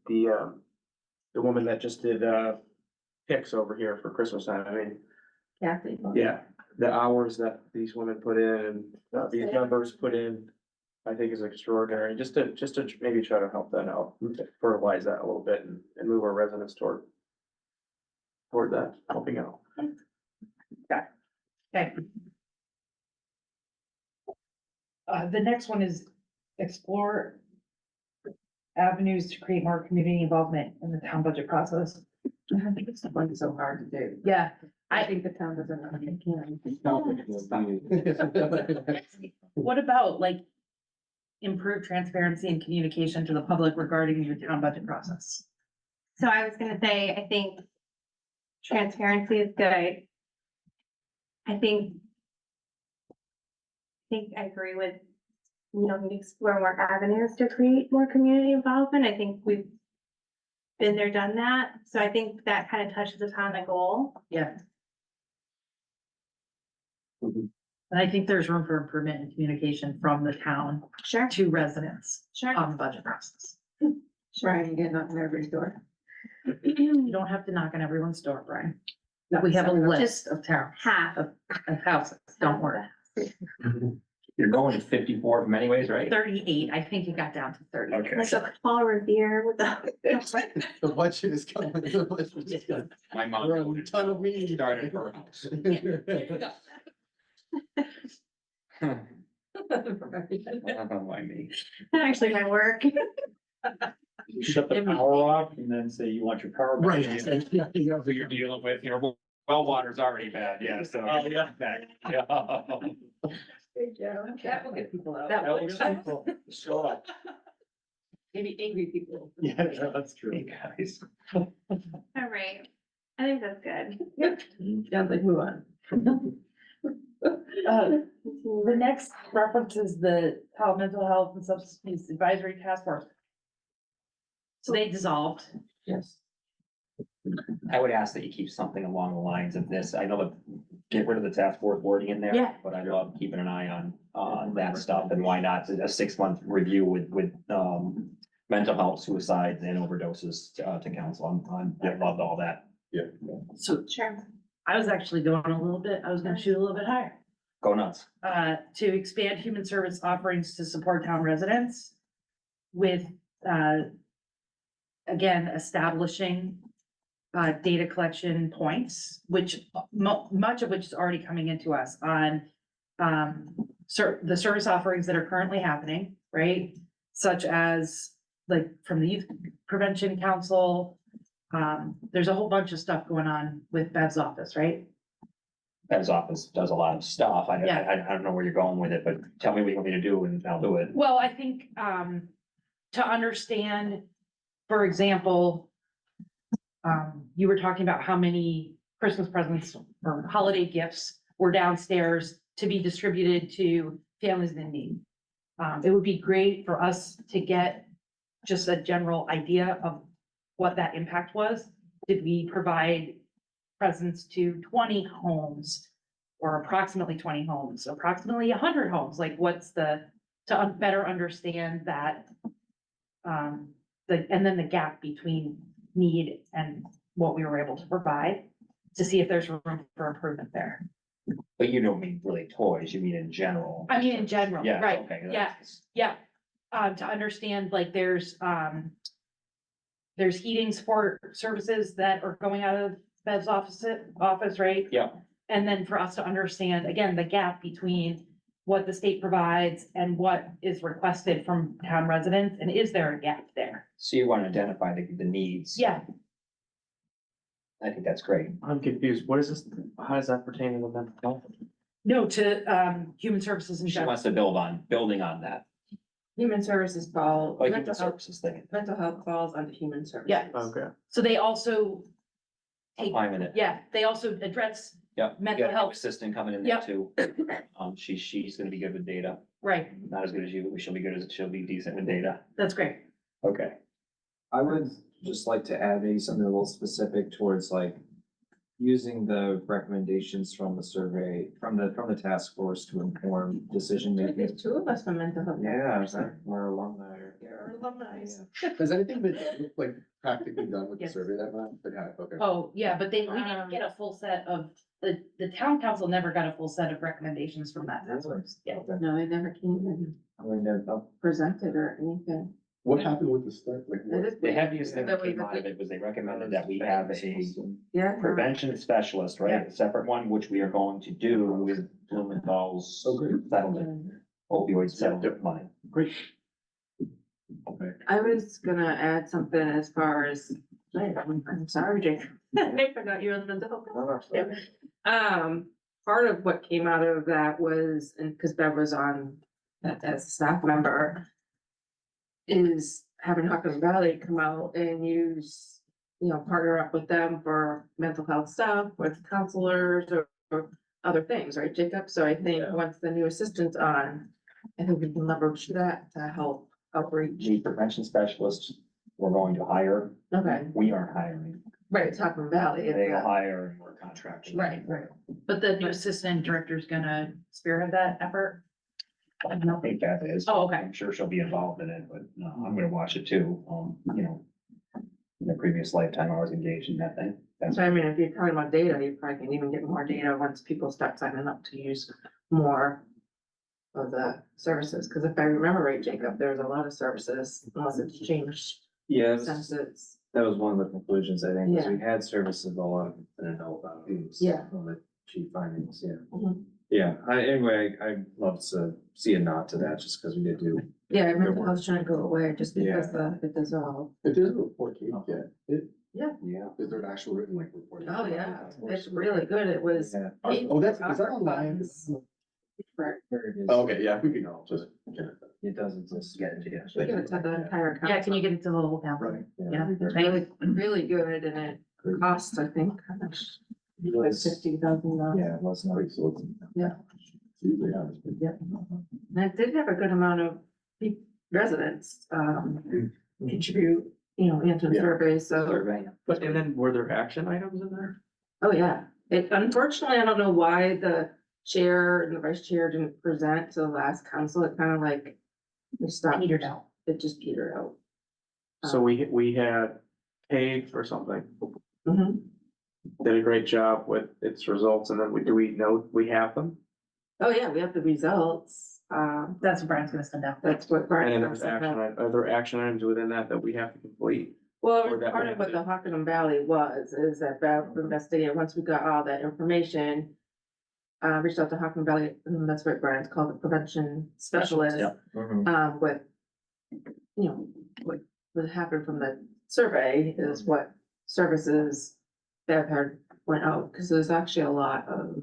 the woman that just did, pics over here for Christmas time, I mean, Kathy. yeah, the hours that these women put in, these members put in, I think is extraordinary, just to maybe try to help that out, fertilize that a little bit and move our residents toward that, helping out. okay. The next one is explore avenues to create more community involvement in the town budget process. I think it's like so hard to do. Yeah, I think the town doesn't know they can. what about like improve transparency and communication to the public regarding your town budget process? So I was gonna say, I think transparency is good. I think I agree with, we need to explore more avenues to create more community involvement. I think we've been there, done that. So I think that kind of touches upon the goal. Yeah. And I think there's room for improvement in communication from the town Sure, to residents sure. on the budget process. Trying to get knocked on every door. You don't have to knock on everyone's door, Brian. We have a list of towns, Half. of houses, don't worry. You're going to 54 of them anyways, right? 38, I think it got down to 30. Okay. Like a Paul Revere with the. The budget is coming. The budget is coming. My mom We're on a ton of meetings. started her house. Why me? Actually, my work. You shut the power off and then say you want your power back. Right. Yeah, yeah. Who you're dealing with, well water's already bad, yeah, so. Oh, yeah. Back. Yeah. That will get people out. That will- Sure. Maybe angry people. Yeah, that's true. Hey, guys. All right. I think that's good. Sounds like move on. The next reference is the Tolland Mental Health and Substance Abuse Advisory Task Force. So they dissolved. Yes. I would ask that you keep something along the lines of this. I know that get rid of the task force wording in there. Yeah. But I love keeping an eye on that stuff and why not a 6-month review with mental health, suicides and overdoses to council. I loved all that. So Sure. I was actually going a little bit, I was gonna shoot a little bit higher. Go nuts. To expand human service offerings to support town residents with, again, establishing data collection points, which much of which is already coming into us on the service offerings that are currently happening, right? Such as like from the Youth Prevention Council. There's a whole bunch of stuff going on with Bev's office, right? Ben's office does a lot of stuff. Yeah. I don't know where you're going with it, but tell me what you want me to do and I'll do it. Well, I think, to understand, for example, you were talking about how many Christmas presents or holiday gifts were downstairs to be distributed to families in need. It would be great for us to get just a general idea of what that impact was. Did we provide presents to 20 homes or approximately 20 homes, approximately 100 homes? Like what's to better understand that, and then the gap between need and what we were able to provide to see if there's room for improvement there. But you don't mean really toys, you mean in general. I mean, in general, Yeah, right, okay. yeah, yeah. To understand, like, there's heating support services that are going out of Bev's office, right? Yeah. And then for us to understand, again, the gap between what the state provides and what is requested from town residents, and is there a gap there? So you want to identify the needs. Yeah, I think that's great. I'm confused. What is this? How does that pertain to the mental health? no, to, human services and She general. wants to building on that, Human services fall, like mental human health, services thing. mental health falls under human services. Yeah. Okay. So they also take, Fine with it. yeah, they also address, Yep. Mental You got a new health. assistant coming in there Yep. too. She's gonna be good with data, right, not as good as you, but she'll be decent with data. that's great. Okay. I would just like to add maybe something a little specific towards like using the recommendations from the survey, from the task force to inform decision I think making. there's two of us from mental health. Yeah, we're alumni. You're alumni. Has anything been like practically done with the Yes. survey that month? But yeah, okay. Oh, yeah, but we didn't get a full set of, the town council never got a full set of recommendations from that task force. Yeah. No, they never came in presented or anything. What happened with the stuff? Like It what? is- The heaviest thing that That was came the out of big- it was they recommended that we have a Yeah. prevention specialist, right? A separate one, which we are going to do with Blumenthal's Okay. settlement, opioid settlement money. Great. Okay. I was gonna add something as far as, I'm sorry, Jake. I forgot you're on the mental health. Yeah. Part of what came out of that was, and because Bev was on as a staff member, is having Hawkins Valley come out and use, partner up with them for mental health stuff, with counselors or other things, right, Jacob? So I think Yeah. once the new assistant's on, I think we can leverage that to help outreach. The prevention specialists we're going to hire, Okay, we aren't hiring. right, it's Hawkins Valley. They hire and we're contracting. Right. But the new assistant director's gonna spearhead that effort? I don't know. I think that is. Oh, okay. I'm sure she'll be involved in it, but no, I'm gonna watch it too. In the previous lifetime, I was engaged in that thing. That's So I mean, if you're talking about data, you probably can even get more data once people start signing up to use more of the services, because if I remember right, Jacob, there's a lot of services, unless it's changed Yeah, since it's. that was one of the conclusions, I think, because we had services a lot of people didn't know about. It was Yeah. one of the chief findings, yeah. Mhm. Yeah, anyway, I'd love to see a nod to that, just because we did do. Yeah, mental health trying to go away just because it dissolved. If there's a report, can you get it? Yeah. Is there an actual written like report? Oh, yeah, it's really good. It was. Yeah. Oh, is that online? Right. There it is. Oh, okay, yeah, we can just get it. It does exist. Get it, yeah. We gotta tell the entire. Yeah, can you get it to the whole council? Right. Yeah. It's really, really good and it costs, I think, how much? It was- $50,000. Yeah, it was not. Great, so it's. Yeah. It's usually happens. Yeah. And it did have a good amount of residents, contribute, answer the Yeah. survey, so. Survey. But, and then were there action items in there? Oh, yeah. It, unfortunately, I don't know why the chair and the vice chair didn't present to the last council. It kind of like, it stopped. Petered out. It just petered out. So we had paid for something. Mhm. did a great job with its results, and then do we know we have them? Oh, yeah, we have the results. That's what Brian's gonna send out. That's what. And Brian then there's said. are there action items within that that we have to complete? Well, Or that part we of have what the to- Hockenham Valley was, is that Bev investigated, once we got all that information. Reached out to Hockenham Valley, and that's what Brian's called the prevention specialist. yeah. With, you know, what happened from the survey is what services Bev had went out, because there's actually a lot of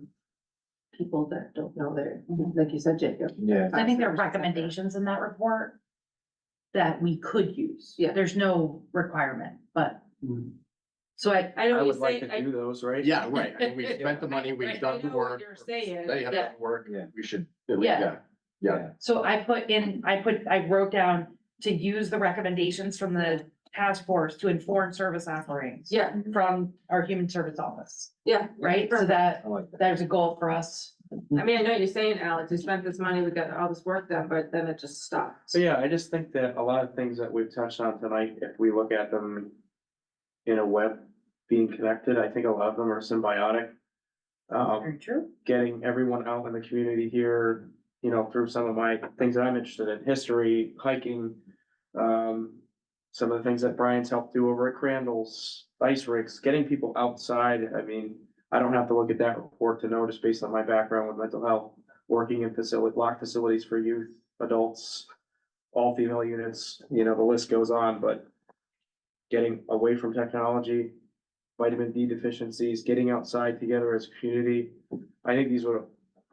people that don't know their, like you said, Jacob. Yeah. I think there are recommendations in that report that we could use. Yeah. There's no requirement, but, so I I know I what would you're like saying. to do those, right? Yeah, right. I mean, we spent the money, Right, we've I done the know what work. you're saying, They have yeah. done the work. Yeah. We should, Yeah. yeah. So I wrote down to use the recommendations from the task force to inform service offerings. Yeah, From our human service office, yeah. right? So that, I like that. there's a goal for us. I mean, I know you're saying, Alex, we spent this money, we got all this work done, but then it just stops. So yeah, I just think that a lot of things that we've touched on tonight, if we look at them in a web being connected, I think a lot of them are symbiotic. Very true. Getting everyone out in the community here, you know, through some of my things that I'm interested in, history, hiking. Some of the things that Brian's helped do over at Crandall's, ice rigs, getting people outside. I mean, I don't have to look at that report to know, just based on my background with mental health, working in locked facilities for youth, adults, all female units, you know, the list goes on, but getting away from technology, vitamin D deficiencies, getting outside together as a community. I think these would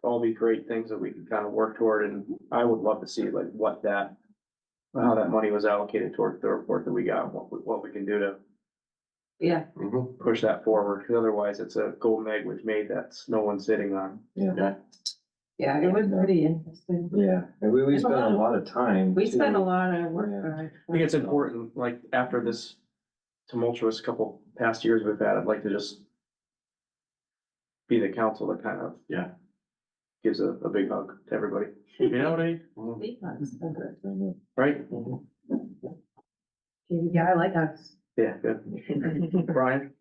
all be great things that we can kind of work toward, and I would love to see like how that money was allocated towards the report that we got, and what we can do to Yeah, Mhm. push that forward, because otherwise it's a golden egg we've made that's no one's sitting on. Yeah. yeah, it was pretty interesting. Yeah, and we There's a spent lot a of- lot of time. We spent a too. lot of work Yeah. on it. I think it's important, like, after this tumultuous couple past years we've had, I'd like to just be the council that kind of. Yeah. Gives a big hug to everybody, you know what I mean, Mhm. right? Yeah, I like us. Yeah, good. Brian,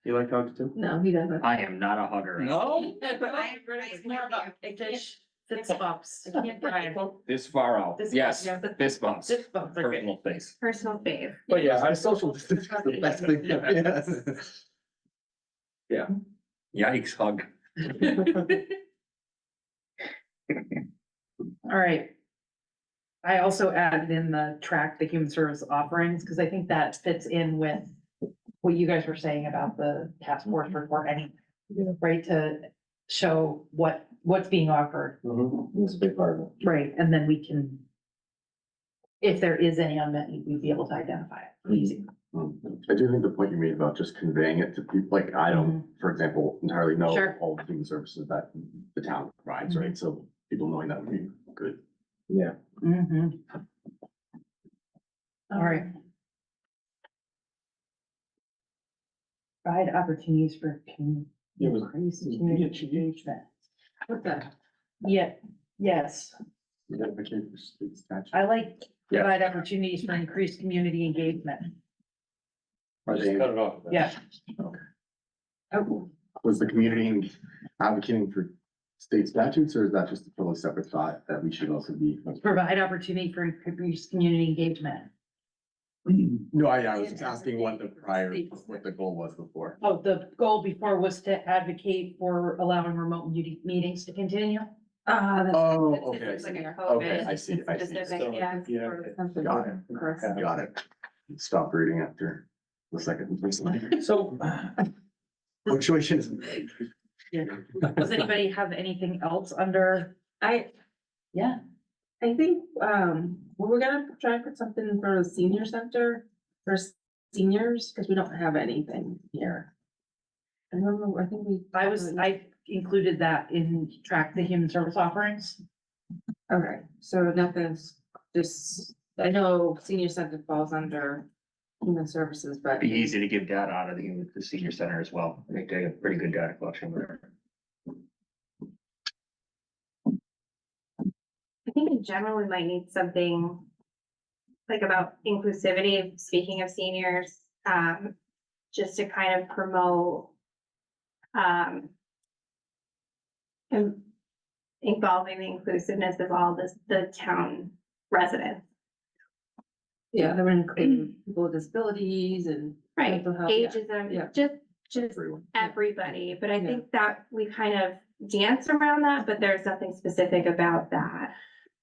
you like hugs too? No, he doesn't. I am not a hugger. No? It's more about fish, fist bumps. Brian. This far out, This- yes, yeah. fist bumps, Fist bumps are good. personal space. Personal fave. But yeah, I Social distance is the best thing. Yeah. Yikes, hug. All right. I also added in the track, the human service offerings, because I think that fits in with what you guys were saying about the task force report, right, to show what's being offered, It's a big part of it. right, and then we can, if there is any unmet need, we'd be able to identify it easy. I do think the point you made about just conveying it to people, like, I don't, for example, entirely know Sure. all the human services that the town provides, right? So people knowing that would be good. Yeah. Mhm. All right. Provide opportunities for increased community engagement. What the? Yeah, yes, You gotta advocate for state statute. I like provide opportunities for increased community engagement. Are they- Yeah, Oh, Was the community advocating for state statutes, or is that just a totally separate thought that we should also be? provide opportunity for increased community engagement. No, I was just asking what the goal was before. Oh, the goal before was to advocate for allowing remote meetings to continue. that's. Oh, that's- okay, I it's like see. a Okay, COVID I see, I see. specific, yeah, it's Yeah. sort of something Got it. for us. Got it. Stop reading after the second. So, Punctuations. Does anybody have anything else under? Yeah, I think, we're gonna try and put something for the senior center for seniors, because we don't have anything here. I remember, I think I included that in track the human service offerings. Okay, so nothing's just, I know senior center falls under human services, but. Be easy to give data out of the senior center as well. I think they have pretty good data collection there. I think in general, we might need something like about inclusivity, speaking of seniors, just to kind of promote um, in- involving the inclusiveness of all the town residents. Yeah, that would include people with disabilities and. Right, mental health, yeah. ageism, Yeah. just everybody, but I Yeah. think that we kind of dance around that, but there's nothing specific about that.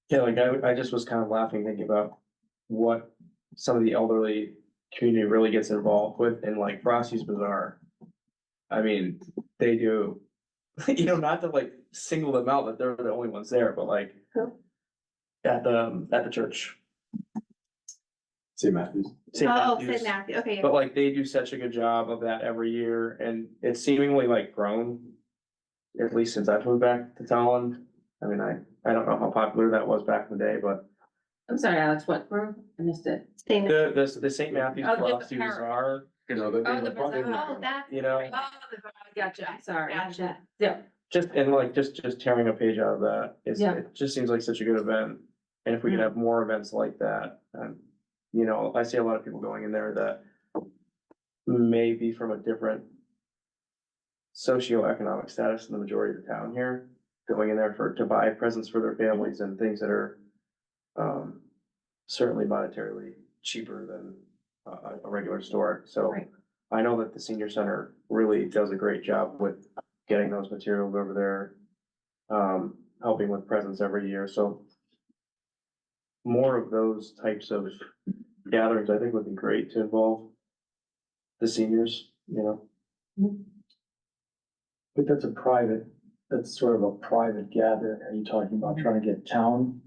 Yeah, like I just was kind of laughing, thinking about what some of the elderly community really gets involved with in like Frosty's Bazaar. I mean, they do, not to like single them out that they're the only ones there, but like Who? at the church. St. Matthews. St. Oh, Matthew's. St. Matthew, okay. But like they do such a good job of that every year and it's seemingly like grown. At least since I've moved back to Tolland. I mean, I don't know how popular that was back in the day, but I'm sorry, Alex, what, bro? I missed it. St. the St. Matthew's Oh, the Frosty park. Bazaar, You know, that they Oh, were the probably- bazaar. Oh, that's. You know. right. Gotcha, sorry. Gotcha. Yeah, just and like just tearing a page out of that. Yeah. It just seems like such a good event. And if we could have more events like that, I see a lot of people going in there that may be from a different socioeconomic status than the majority of the town here, going in there to buy presents for their families and things that are certainly monetarily cheaper than a regular store. So Right. I know that the senior center really does a great job with getting those materials over there, helping with presents every year. So more of those types of gatherings, I think would be great to involve the seniors, But that's sort of a private gathering. Are you talking about trying to get town,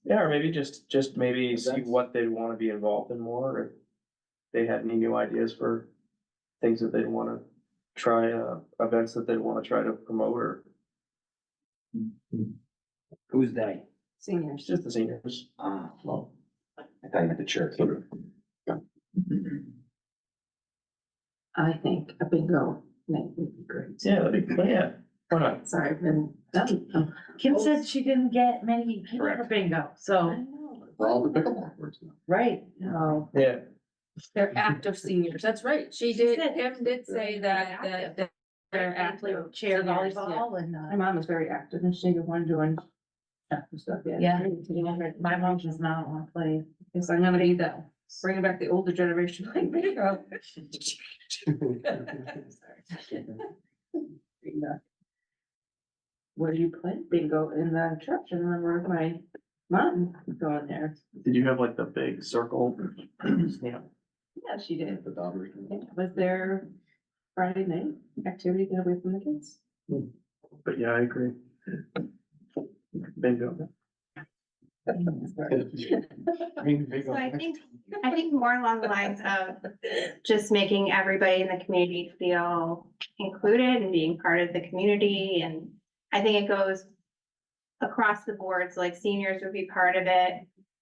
Yeah, or maybe just maybe see Events. what they'd wanna be involved in more, if they had any new ideas for things that they'd wanna try, events that they'd wanna try to promote, or Who's they? seniors. just the seniors. Well, I thought you meant the church. I think a bingo night would be great. Yeah, that'd be, yeah, why not? Sorry, I've been. Kim said she didn't get many people for Correct. bingo, I so, know. For all the pickleball courts now. right. No, Yeah, they're active seniors, that's right, she did, said- Kim did say that they're active. Chair seniors, yeah. volleyball and, My mom was very active and she did one doing active stuff, yeah. yeah, my mom does not want to play. Yes, I'm gonna be that, bringing back the older generation like bingo. Where do you play bingo in the church? I remember my mom going there. did you have like the big circle? Yeah. Yeah, she did. The Dauber. Yeah, was there Friday night activity to get away from the kids? But yeah, I agree. Bingo. So I think more along the lines of just making everybody in the community feel included and being part of the community. And I think it goes across the board. So like seniors would be part of it.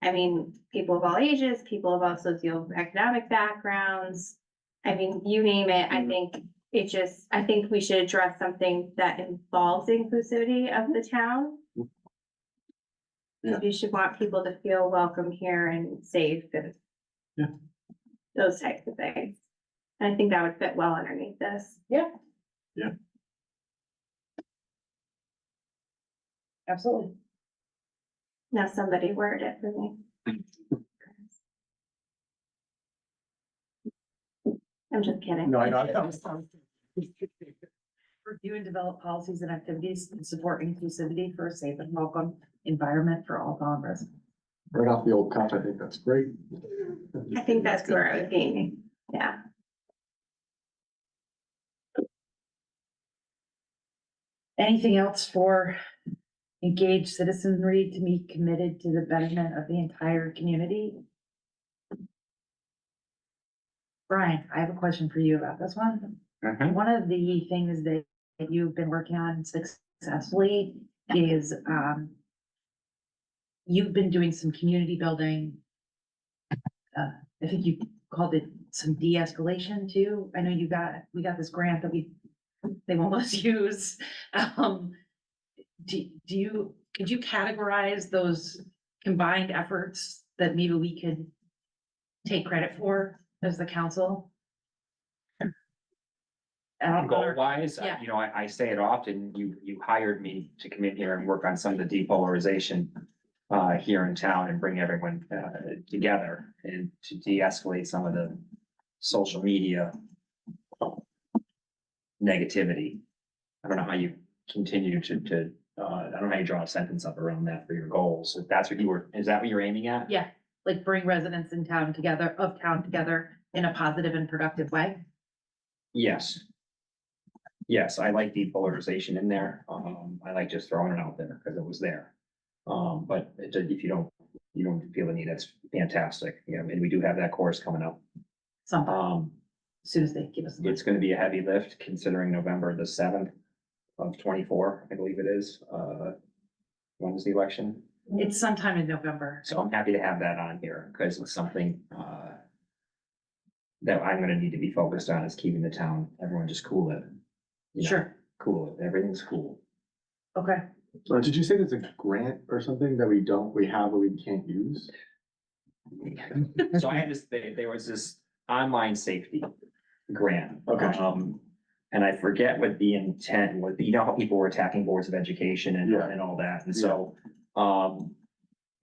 I mean, people of all ages, people of all socioeconomic backgrounds. I mean, you name it. I think we should address something that involves inclusivity of the town. Yeah. You should want people to feel welcome here and safe and Yeah. those types of things. And I think that would fit well underneath this. Absolutely. Now somebody word it for me. I'm just kidding. No, I know. Review and develop policies and activities to support inclusivity for a safe and welcome environment for all Tolland residents. Right off the old cuff, I think that's great. I think that's where I was aiming. Yeah. Anything else for engaged citizenry to be committed to the betterment of the entire community? Brian, I have a question for you about this one. One of the things that you've been working on successfully is, you've been doing some community building. I think you called it some de-escalation too. I know we got this grant that they won't let us use. Could you categorize those combined efforts that maybe we could take credit for as the council? Goal wise, Yeah. you know, I say it often, you hired me to come in here and work on some of the depolarization here in town and bring everyone together and to de-escalate some of the social media negativity. I don't know how you continue to I don't know how you draw a sentence up around that for your goals. If that's what you were, is that what you're aiming at? Yeah, like bring residents in town together, in a positive and productive way. Yes. Yes, I like depolarization in there. I like just throwing it out there because it was there. But if you don't feel the need, that's fantastic. Yeah, and we do have that course coming up. Sometime, as soon as they give us. the It's gonna be a heavy lift considering November the 7th of 24, I believe it is. When is the election? It's sometime in November. So I'm happy to have that on here because it's something, that I'm gonna need to be focused on is keeping the town, everyone just cool it. You know, Sure, Cool it, everything's cool. okay. Did you say there's a grant or something that we have, but we can't use? So I had this, there was this online safety grant. Okay. And I forget what the intent was, you know how people were attacking boards of education Yeah. and all that, and so,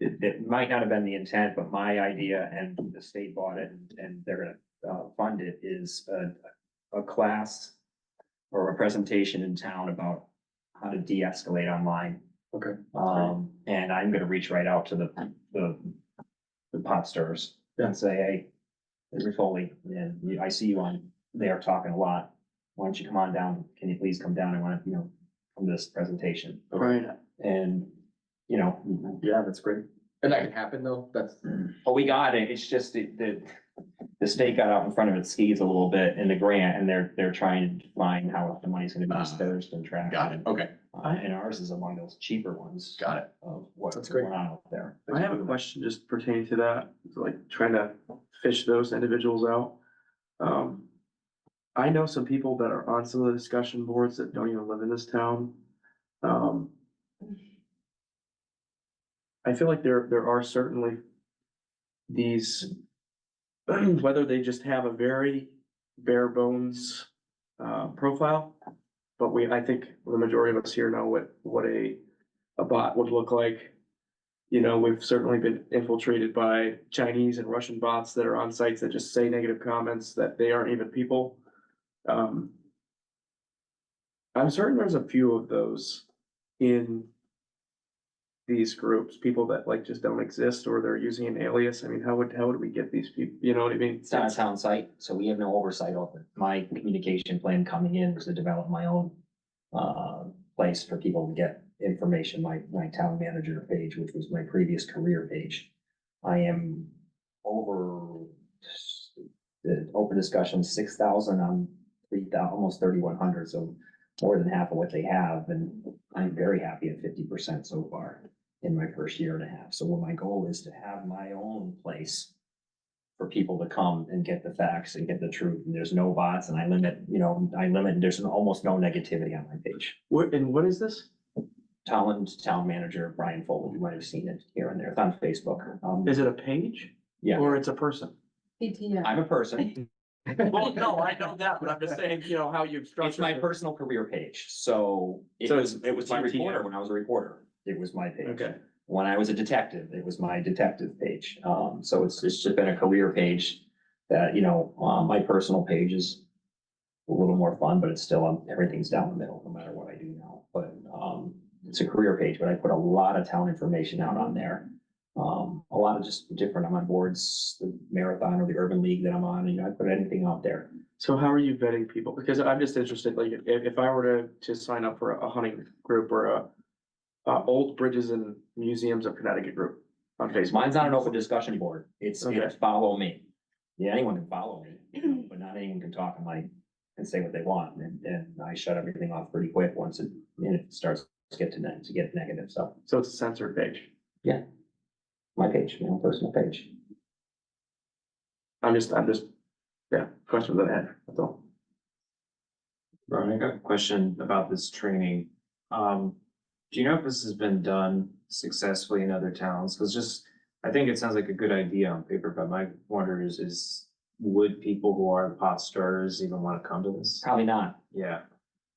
it might not have been the intent, but my idea, and the state bought it, and they're gonna, fund it, is a class or a presentation in town about how to de-escalate online. Okay. And I'm gonna reach right out to the pot stirrers and say, hey, Mr. Foley, I see you on there talking a lot. Why don't you come on down? Can you please come down? I want to, from this presentation. Right. And, Yeah, that's great. And that can happen though, oh, we got it. It's just the state got out in front of its skis a little bit in the grant and they're trying to find how the money's gonna be dispersed and tracked. got it, okay, And ours is among those cheaper ones. got it. Of what's That's great. going on out there. I have a question just pertaining to that, like trying to fish those individuals out. I know some people that are on some of the discussion boards that don't even live in this town. I feel like there are certainly these, whether they just have a very bare bones profile. But I think the majority of us here know what a bot would look like. You know, we've certainly been infiltrated by Chinese and Russian bots that are on sites that just say negative comments that they aren't even people. I'm certain there's a few of those in these groups, people that like just don't exist or they're using an alias. I mean, how would we get these people? You know what I mean? It's not a town site, so we have no oversight over it. My communication plan coming in was to develop my own place for people to get information, my town manager page, which was my previous career page. I am over the open discussion, 6,000 on 3,000, almost 3,100, so more than half of what they have, and I'm very happy at 50% so far in my first year and a half. So what my goal is to have my own place for people to come and get the facts and get the truth. And there's no bots, and I limit, there's almost no negativity on my page. What is this? Tolland Town Manager Brian Foley, you might have seen it here and there. It's on Facebook. Is it a page Yeah, or it's a person? I'm a person. Well, no, I know that, but I'm just saying, how you've It's structured my it. personal career page. So So it was my it's TTM. reporter when I was a reporter. It was my page. Okay. When I was a detective, it was my detective page. So it's just been a career page that, my personal page is a little more fun, but it's still, everything's down the middle, no matter what I do now. But, it's a career page, but I put a lot of town information out on there. A lot of just different, I'm on boards, the marathon or the urban league that I'm on, I put anything out there. So how are you vetting people? Because I'm just interested, like, if I were to sign up for a hunting group or a old bridges and museums of Connecticut group on Facebook. Mine's not an open discussion board. It's Okay. follow me. Yeah, anyone can follow me, but not anyone can talk and say what they want. And I shut everything off pretty quick once it starts to get negative. So So it's a censored page. my page, my own personal page. I'm just, questions that I had, that's all. Brian, I got a question about this training. Do you know if this has been done successfully in other towns? Cause I think it sounds like a good idea on paper, but my wonder is would people who are the pot stirrers even wanna come to this? Probably not, Yeah.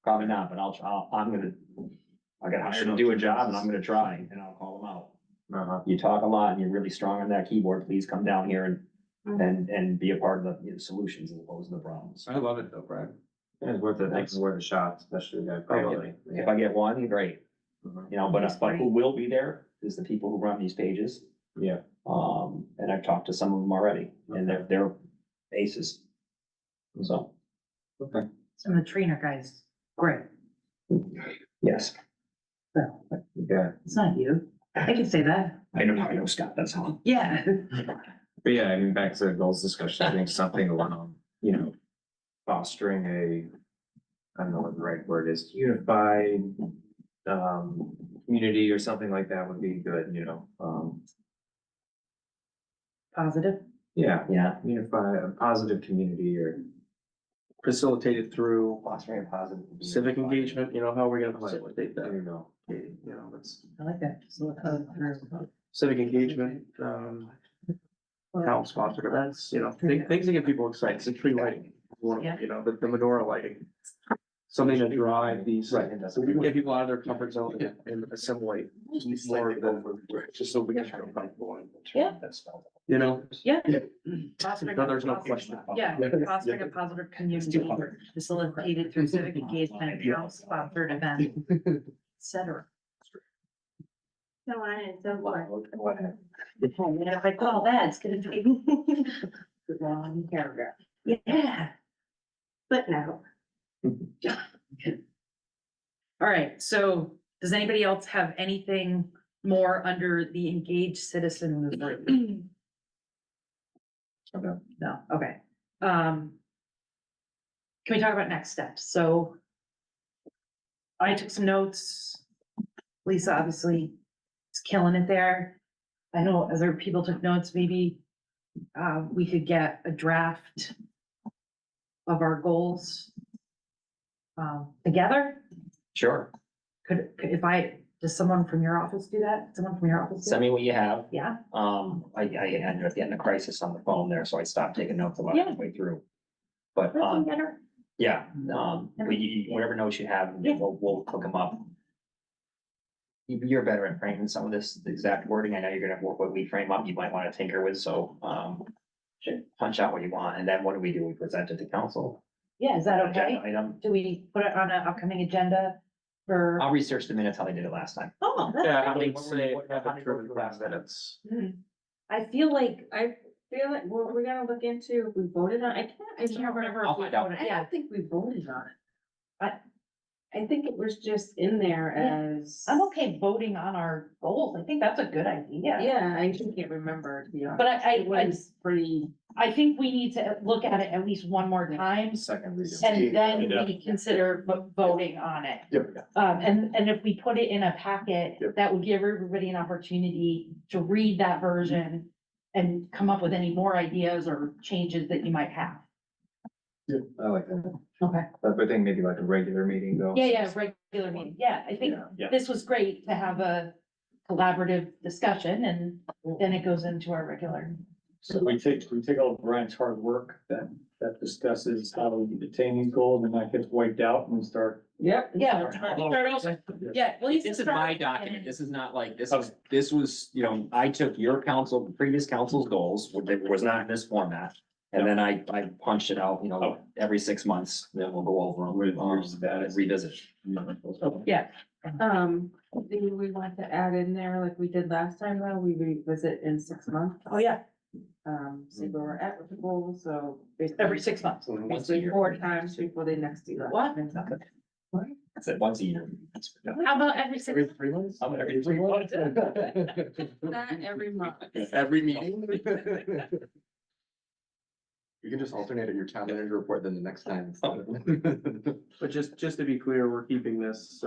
probably not, but I got hired to do a job and I'm gonna try and I'll call them out. Uh-huh. You talk a lot and you're really strong on that keyboard, please come down here and be a part of the, solutions as opposed to the problems. I love it though, Brad. It's worth it, it's worth a shot, especially that priority. If I get one, great, Mhm. but who will be there is the people who run these pages. Yeah. And I've talked to some of them already and they're aces. So, Okay. Some of the trainer guys, great. yes, Well, Yeah. it's not you. I can say that. I know Scott, that's all. Yeah. But yeah, I mean, back to the goals discussion, I think something along, fostering I don't know what the right word is, unified, community or something like that would be good, Positive. yeah, Yeah. unify a positive community or. Facilitated through Fostering a positive. civic engagement, how are we gonna facilitate There that? you go. That's I like that. So look through. civic engagement, town sponsored events, things that get people excited, it's a tree lighting. Yeah. The menorah lighting. Something to drive these, Right. get people out of their comfort zone and assimilate more of them, just so we can feel comfortable. Yeah. Yeah. Fostering No, there's no a positive- question. Yeah, fostering a positive community facilitated through civic engagement, town-sponsored events, et cetera. So on and so forth. And if I call that, it's gonna take a long paragraph. Yeah. Footnote. All right, so does anybody else have anything more under the engaged citizen movement? Okay. No, okay. Can we talk about next steps? So I took some notes. Lisa obviously is killing it there. I know other people took notes, maybe we could get a draft of our goals together. Sure, Does someone from your office do that? Someone from your office? do send that? me what you have. Yeah, I ended up getting a crisis on the phone there, so I stopped taking notes about Yeah. halfway through. But, that's even better. yeah, whatever notes you have, Yeah. we'll hook them up. You're better at framing some of this, the exact wording. I know you're gonna work what we frame up, you might wanna tinker with, so, punch out what you want, and then what do? We present it to council. Yeah, is that okay? Agenda item. Do we put it on an upcoming agenda for? I'll research the minutes how they did it last time. Oh, that's Yeah, I great. would say What- have how it do you go driven through last that? minutes. I feel like, I feel like, well, we're gonna look into, if we voted on, I can't remember. I'll if we find out. voted- I don't think we voted on it. I- I think it was just in there Yeah. as. I'm okay voting on our goals. I think that's a good idea. Yeah, I just can't remember, to be honest. But It was pretty. I think we need to look at it at least one more time. Second reading. And then we consider voting on it. Yep. And if we put it in a packet, Yep. that would give everybody an opportunity to read that version and come up with any more ideas or changes that you might have. I like that. Okay. But I think maybe like a regular meeting though. Yeah, regular meeting. Yeah, I think Yeah. this was great to have a collaborative discussion and then it goes into our regular. So we take all of Brian's hard work that discusses how we attain these goals and that gets wiped out and we start. Yep. Yeah. Start over. Yeah, well, you This can is my start document, and- this is not like, this was, I took your previous council's goals, which was not in this format. And then I punched it out, every 6 months, then we'll go over them, and revisit. Yeah, Do we want to add in there like we did last time, though, we revisit in 6 months? oh yeah, See where we're at with the goals, so. every 6 months. Once a year. 4 times before the next election. What? I said once a year. How about every 6? 3 months? How about every 3 months? Not every month. Every meeting? You can just alternate at your town manager report then the next time. But just to be clear, we're keeping this,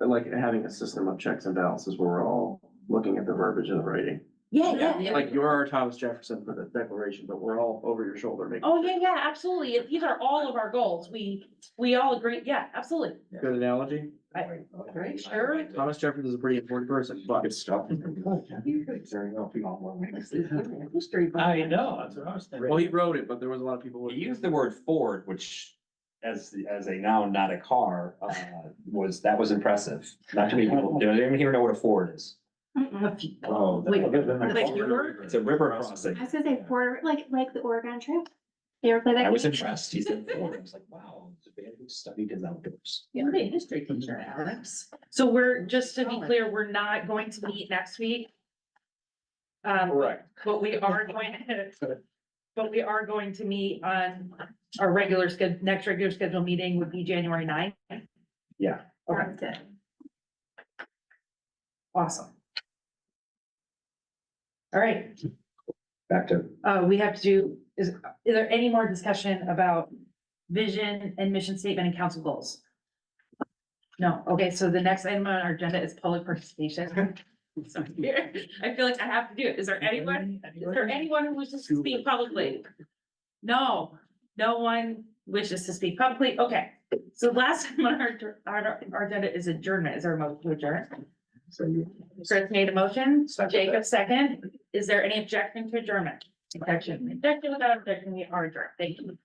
like having a system of checks and balances where we're all looking at the verbiage and the writing. Yeah. Like you're our Thomas Jefferson for the declaration, but we're all over your shoulder making. Oh, yeah, absolutely. These are all of our goals. We all agree. Yeah, absolutely. Good analogy? Right, sure. Thomas Jefferson is a pretty important person, but Good stuff. I know, that's what I was thinking. well, he wrote it, but there was a lot of people. He used the word Ford, which as a noun, not a car, that was impressive. Not too many people, do anyone here know what a Ford is? Mm-mm. Oh. Wait, like river? It's a river crossing. I was gonna say Fort, like the Oregon Trail. You ever play that? I was game? impressed. He said Ford. I was like, wow, it's a man who studied his outdoors. You're a history teacher, Alex. So we're, just to be clear, we're not going to meet next week. Correct. But we are going to meet on our next regular scheduled meeting would be January 9th. Yeah. Sounds good. Awesome. All right, Back to, we have to do, is there any more discussion about vision and mission statement and council goals? No, okay, so the next item on our agenda is public participation. So here, I feel like I have to do it. Is there anyone who wishes to speak publicly? No, no one wishes to speak publicly. Okay, so last time on our agenda is adjournment. Is there a motion to adjourn? Chris made a motion, Jacob second. Is there any objection to adjournment? Objection, without objection, we are adjourned. Thank you.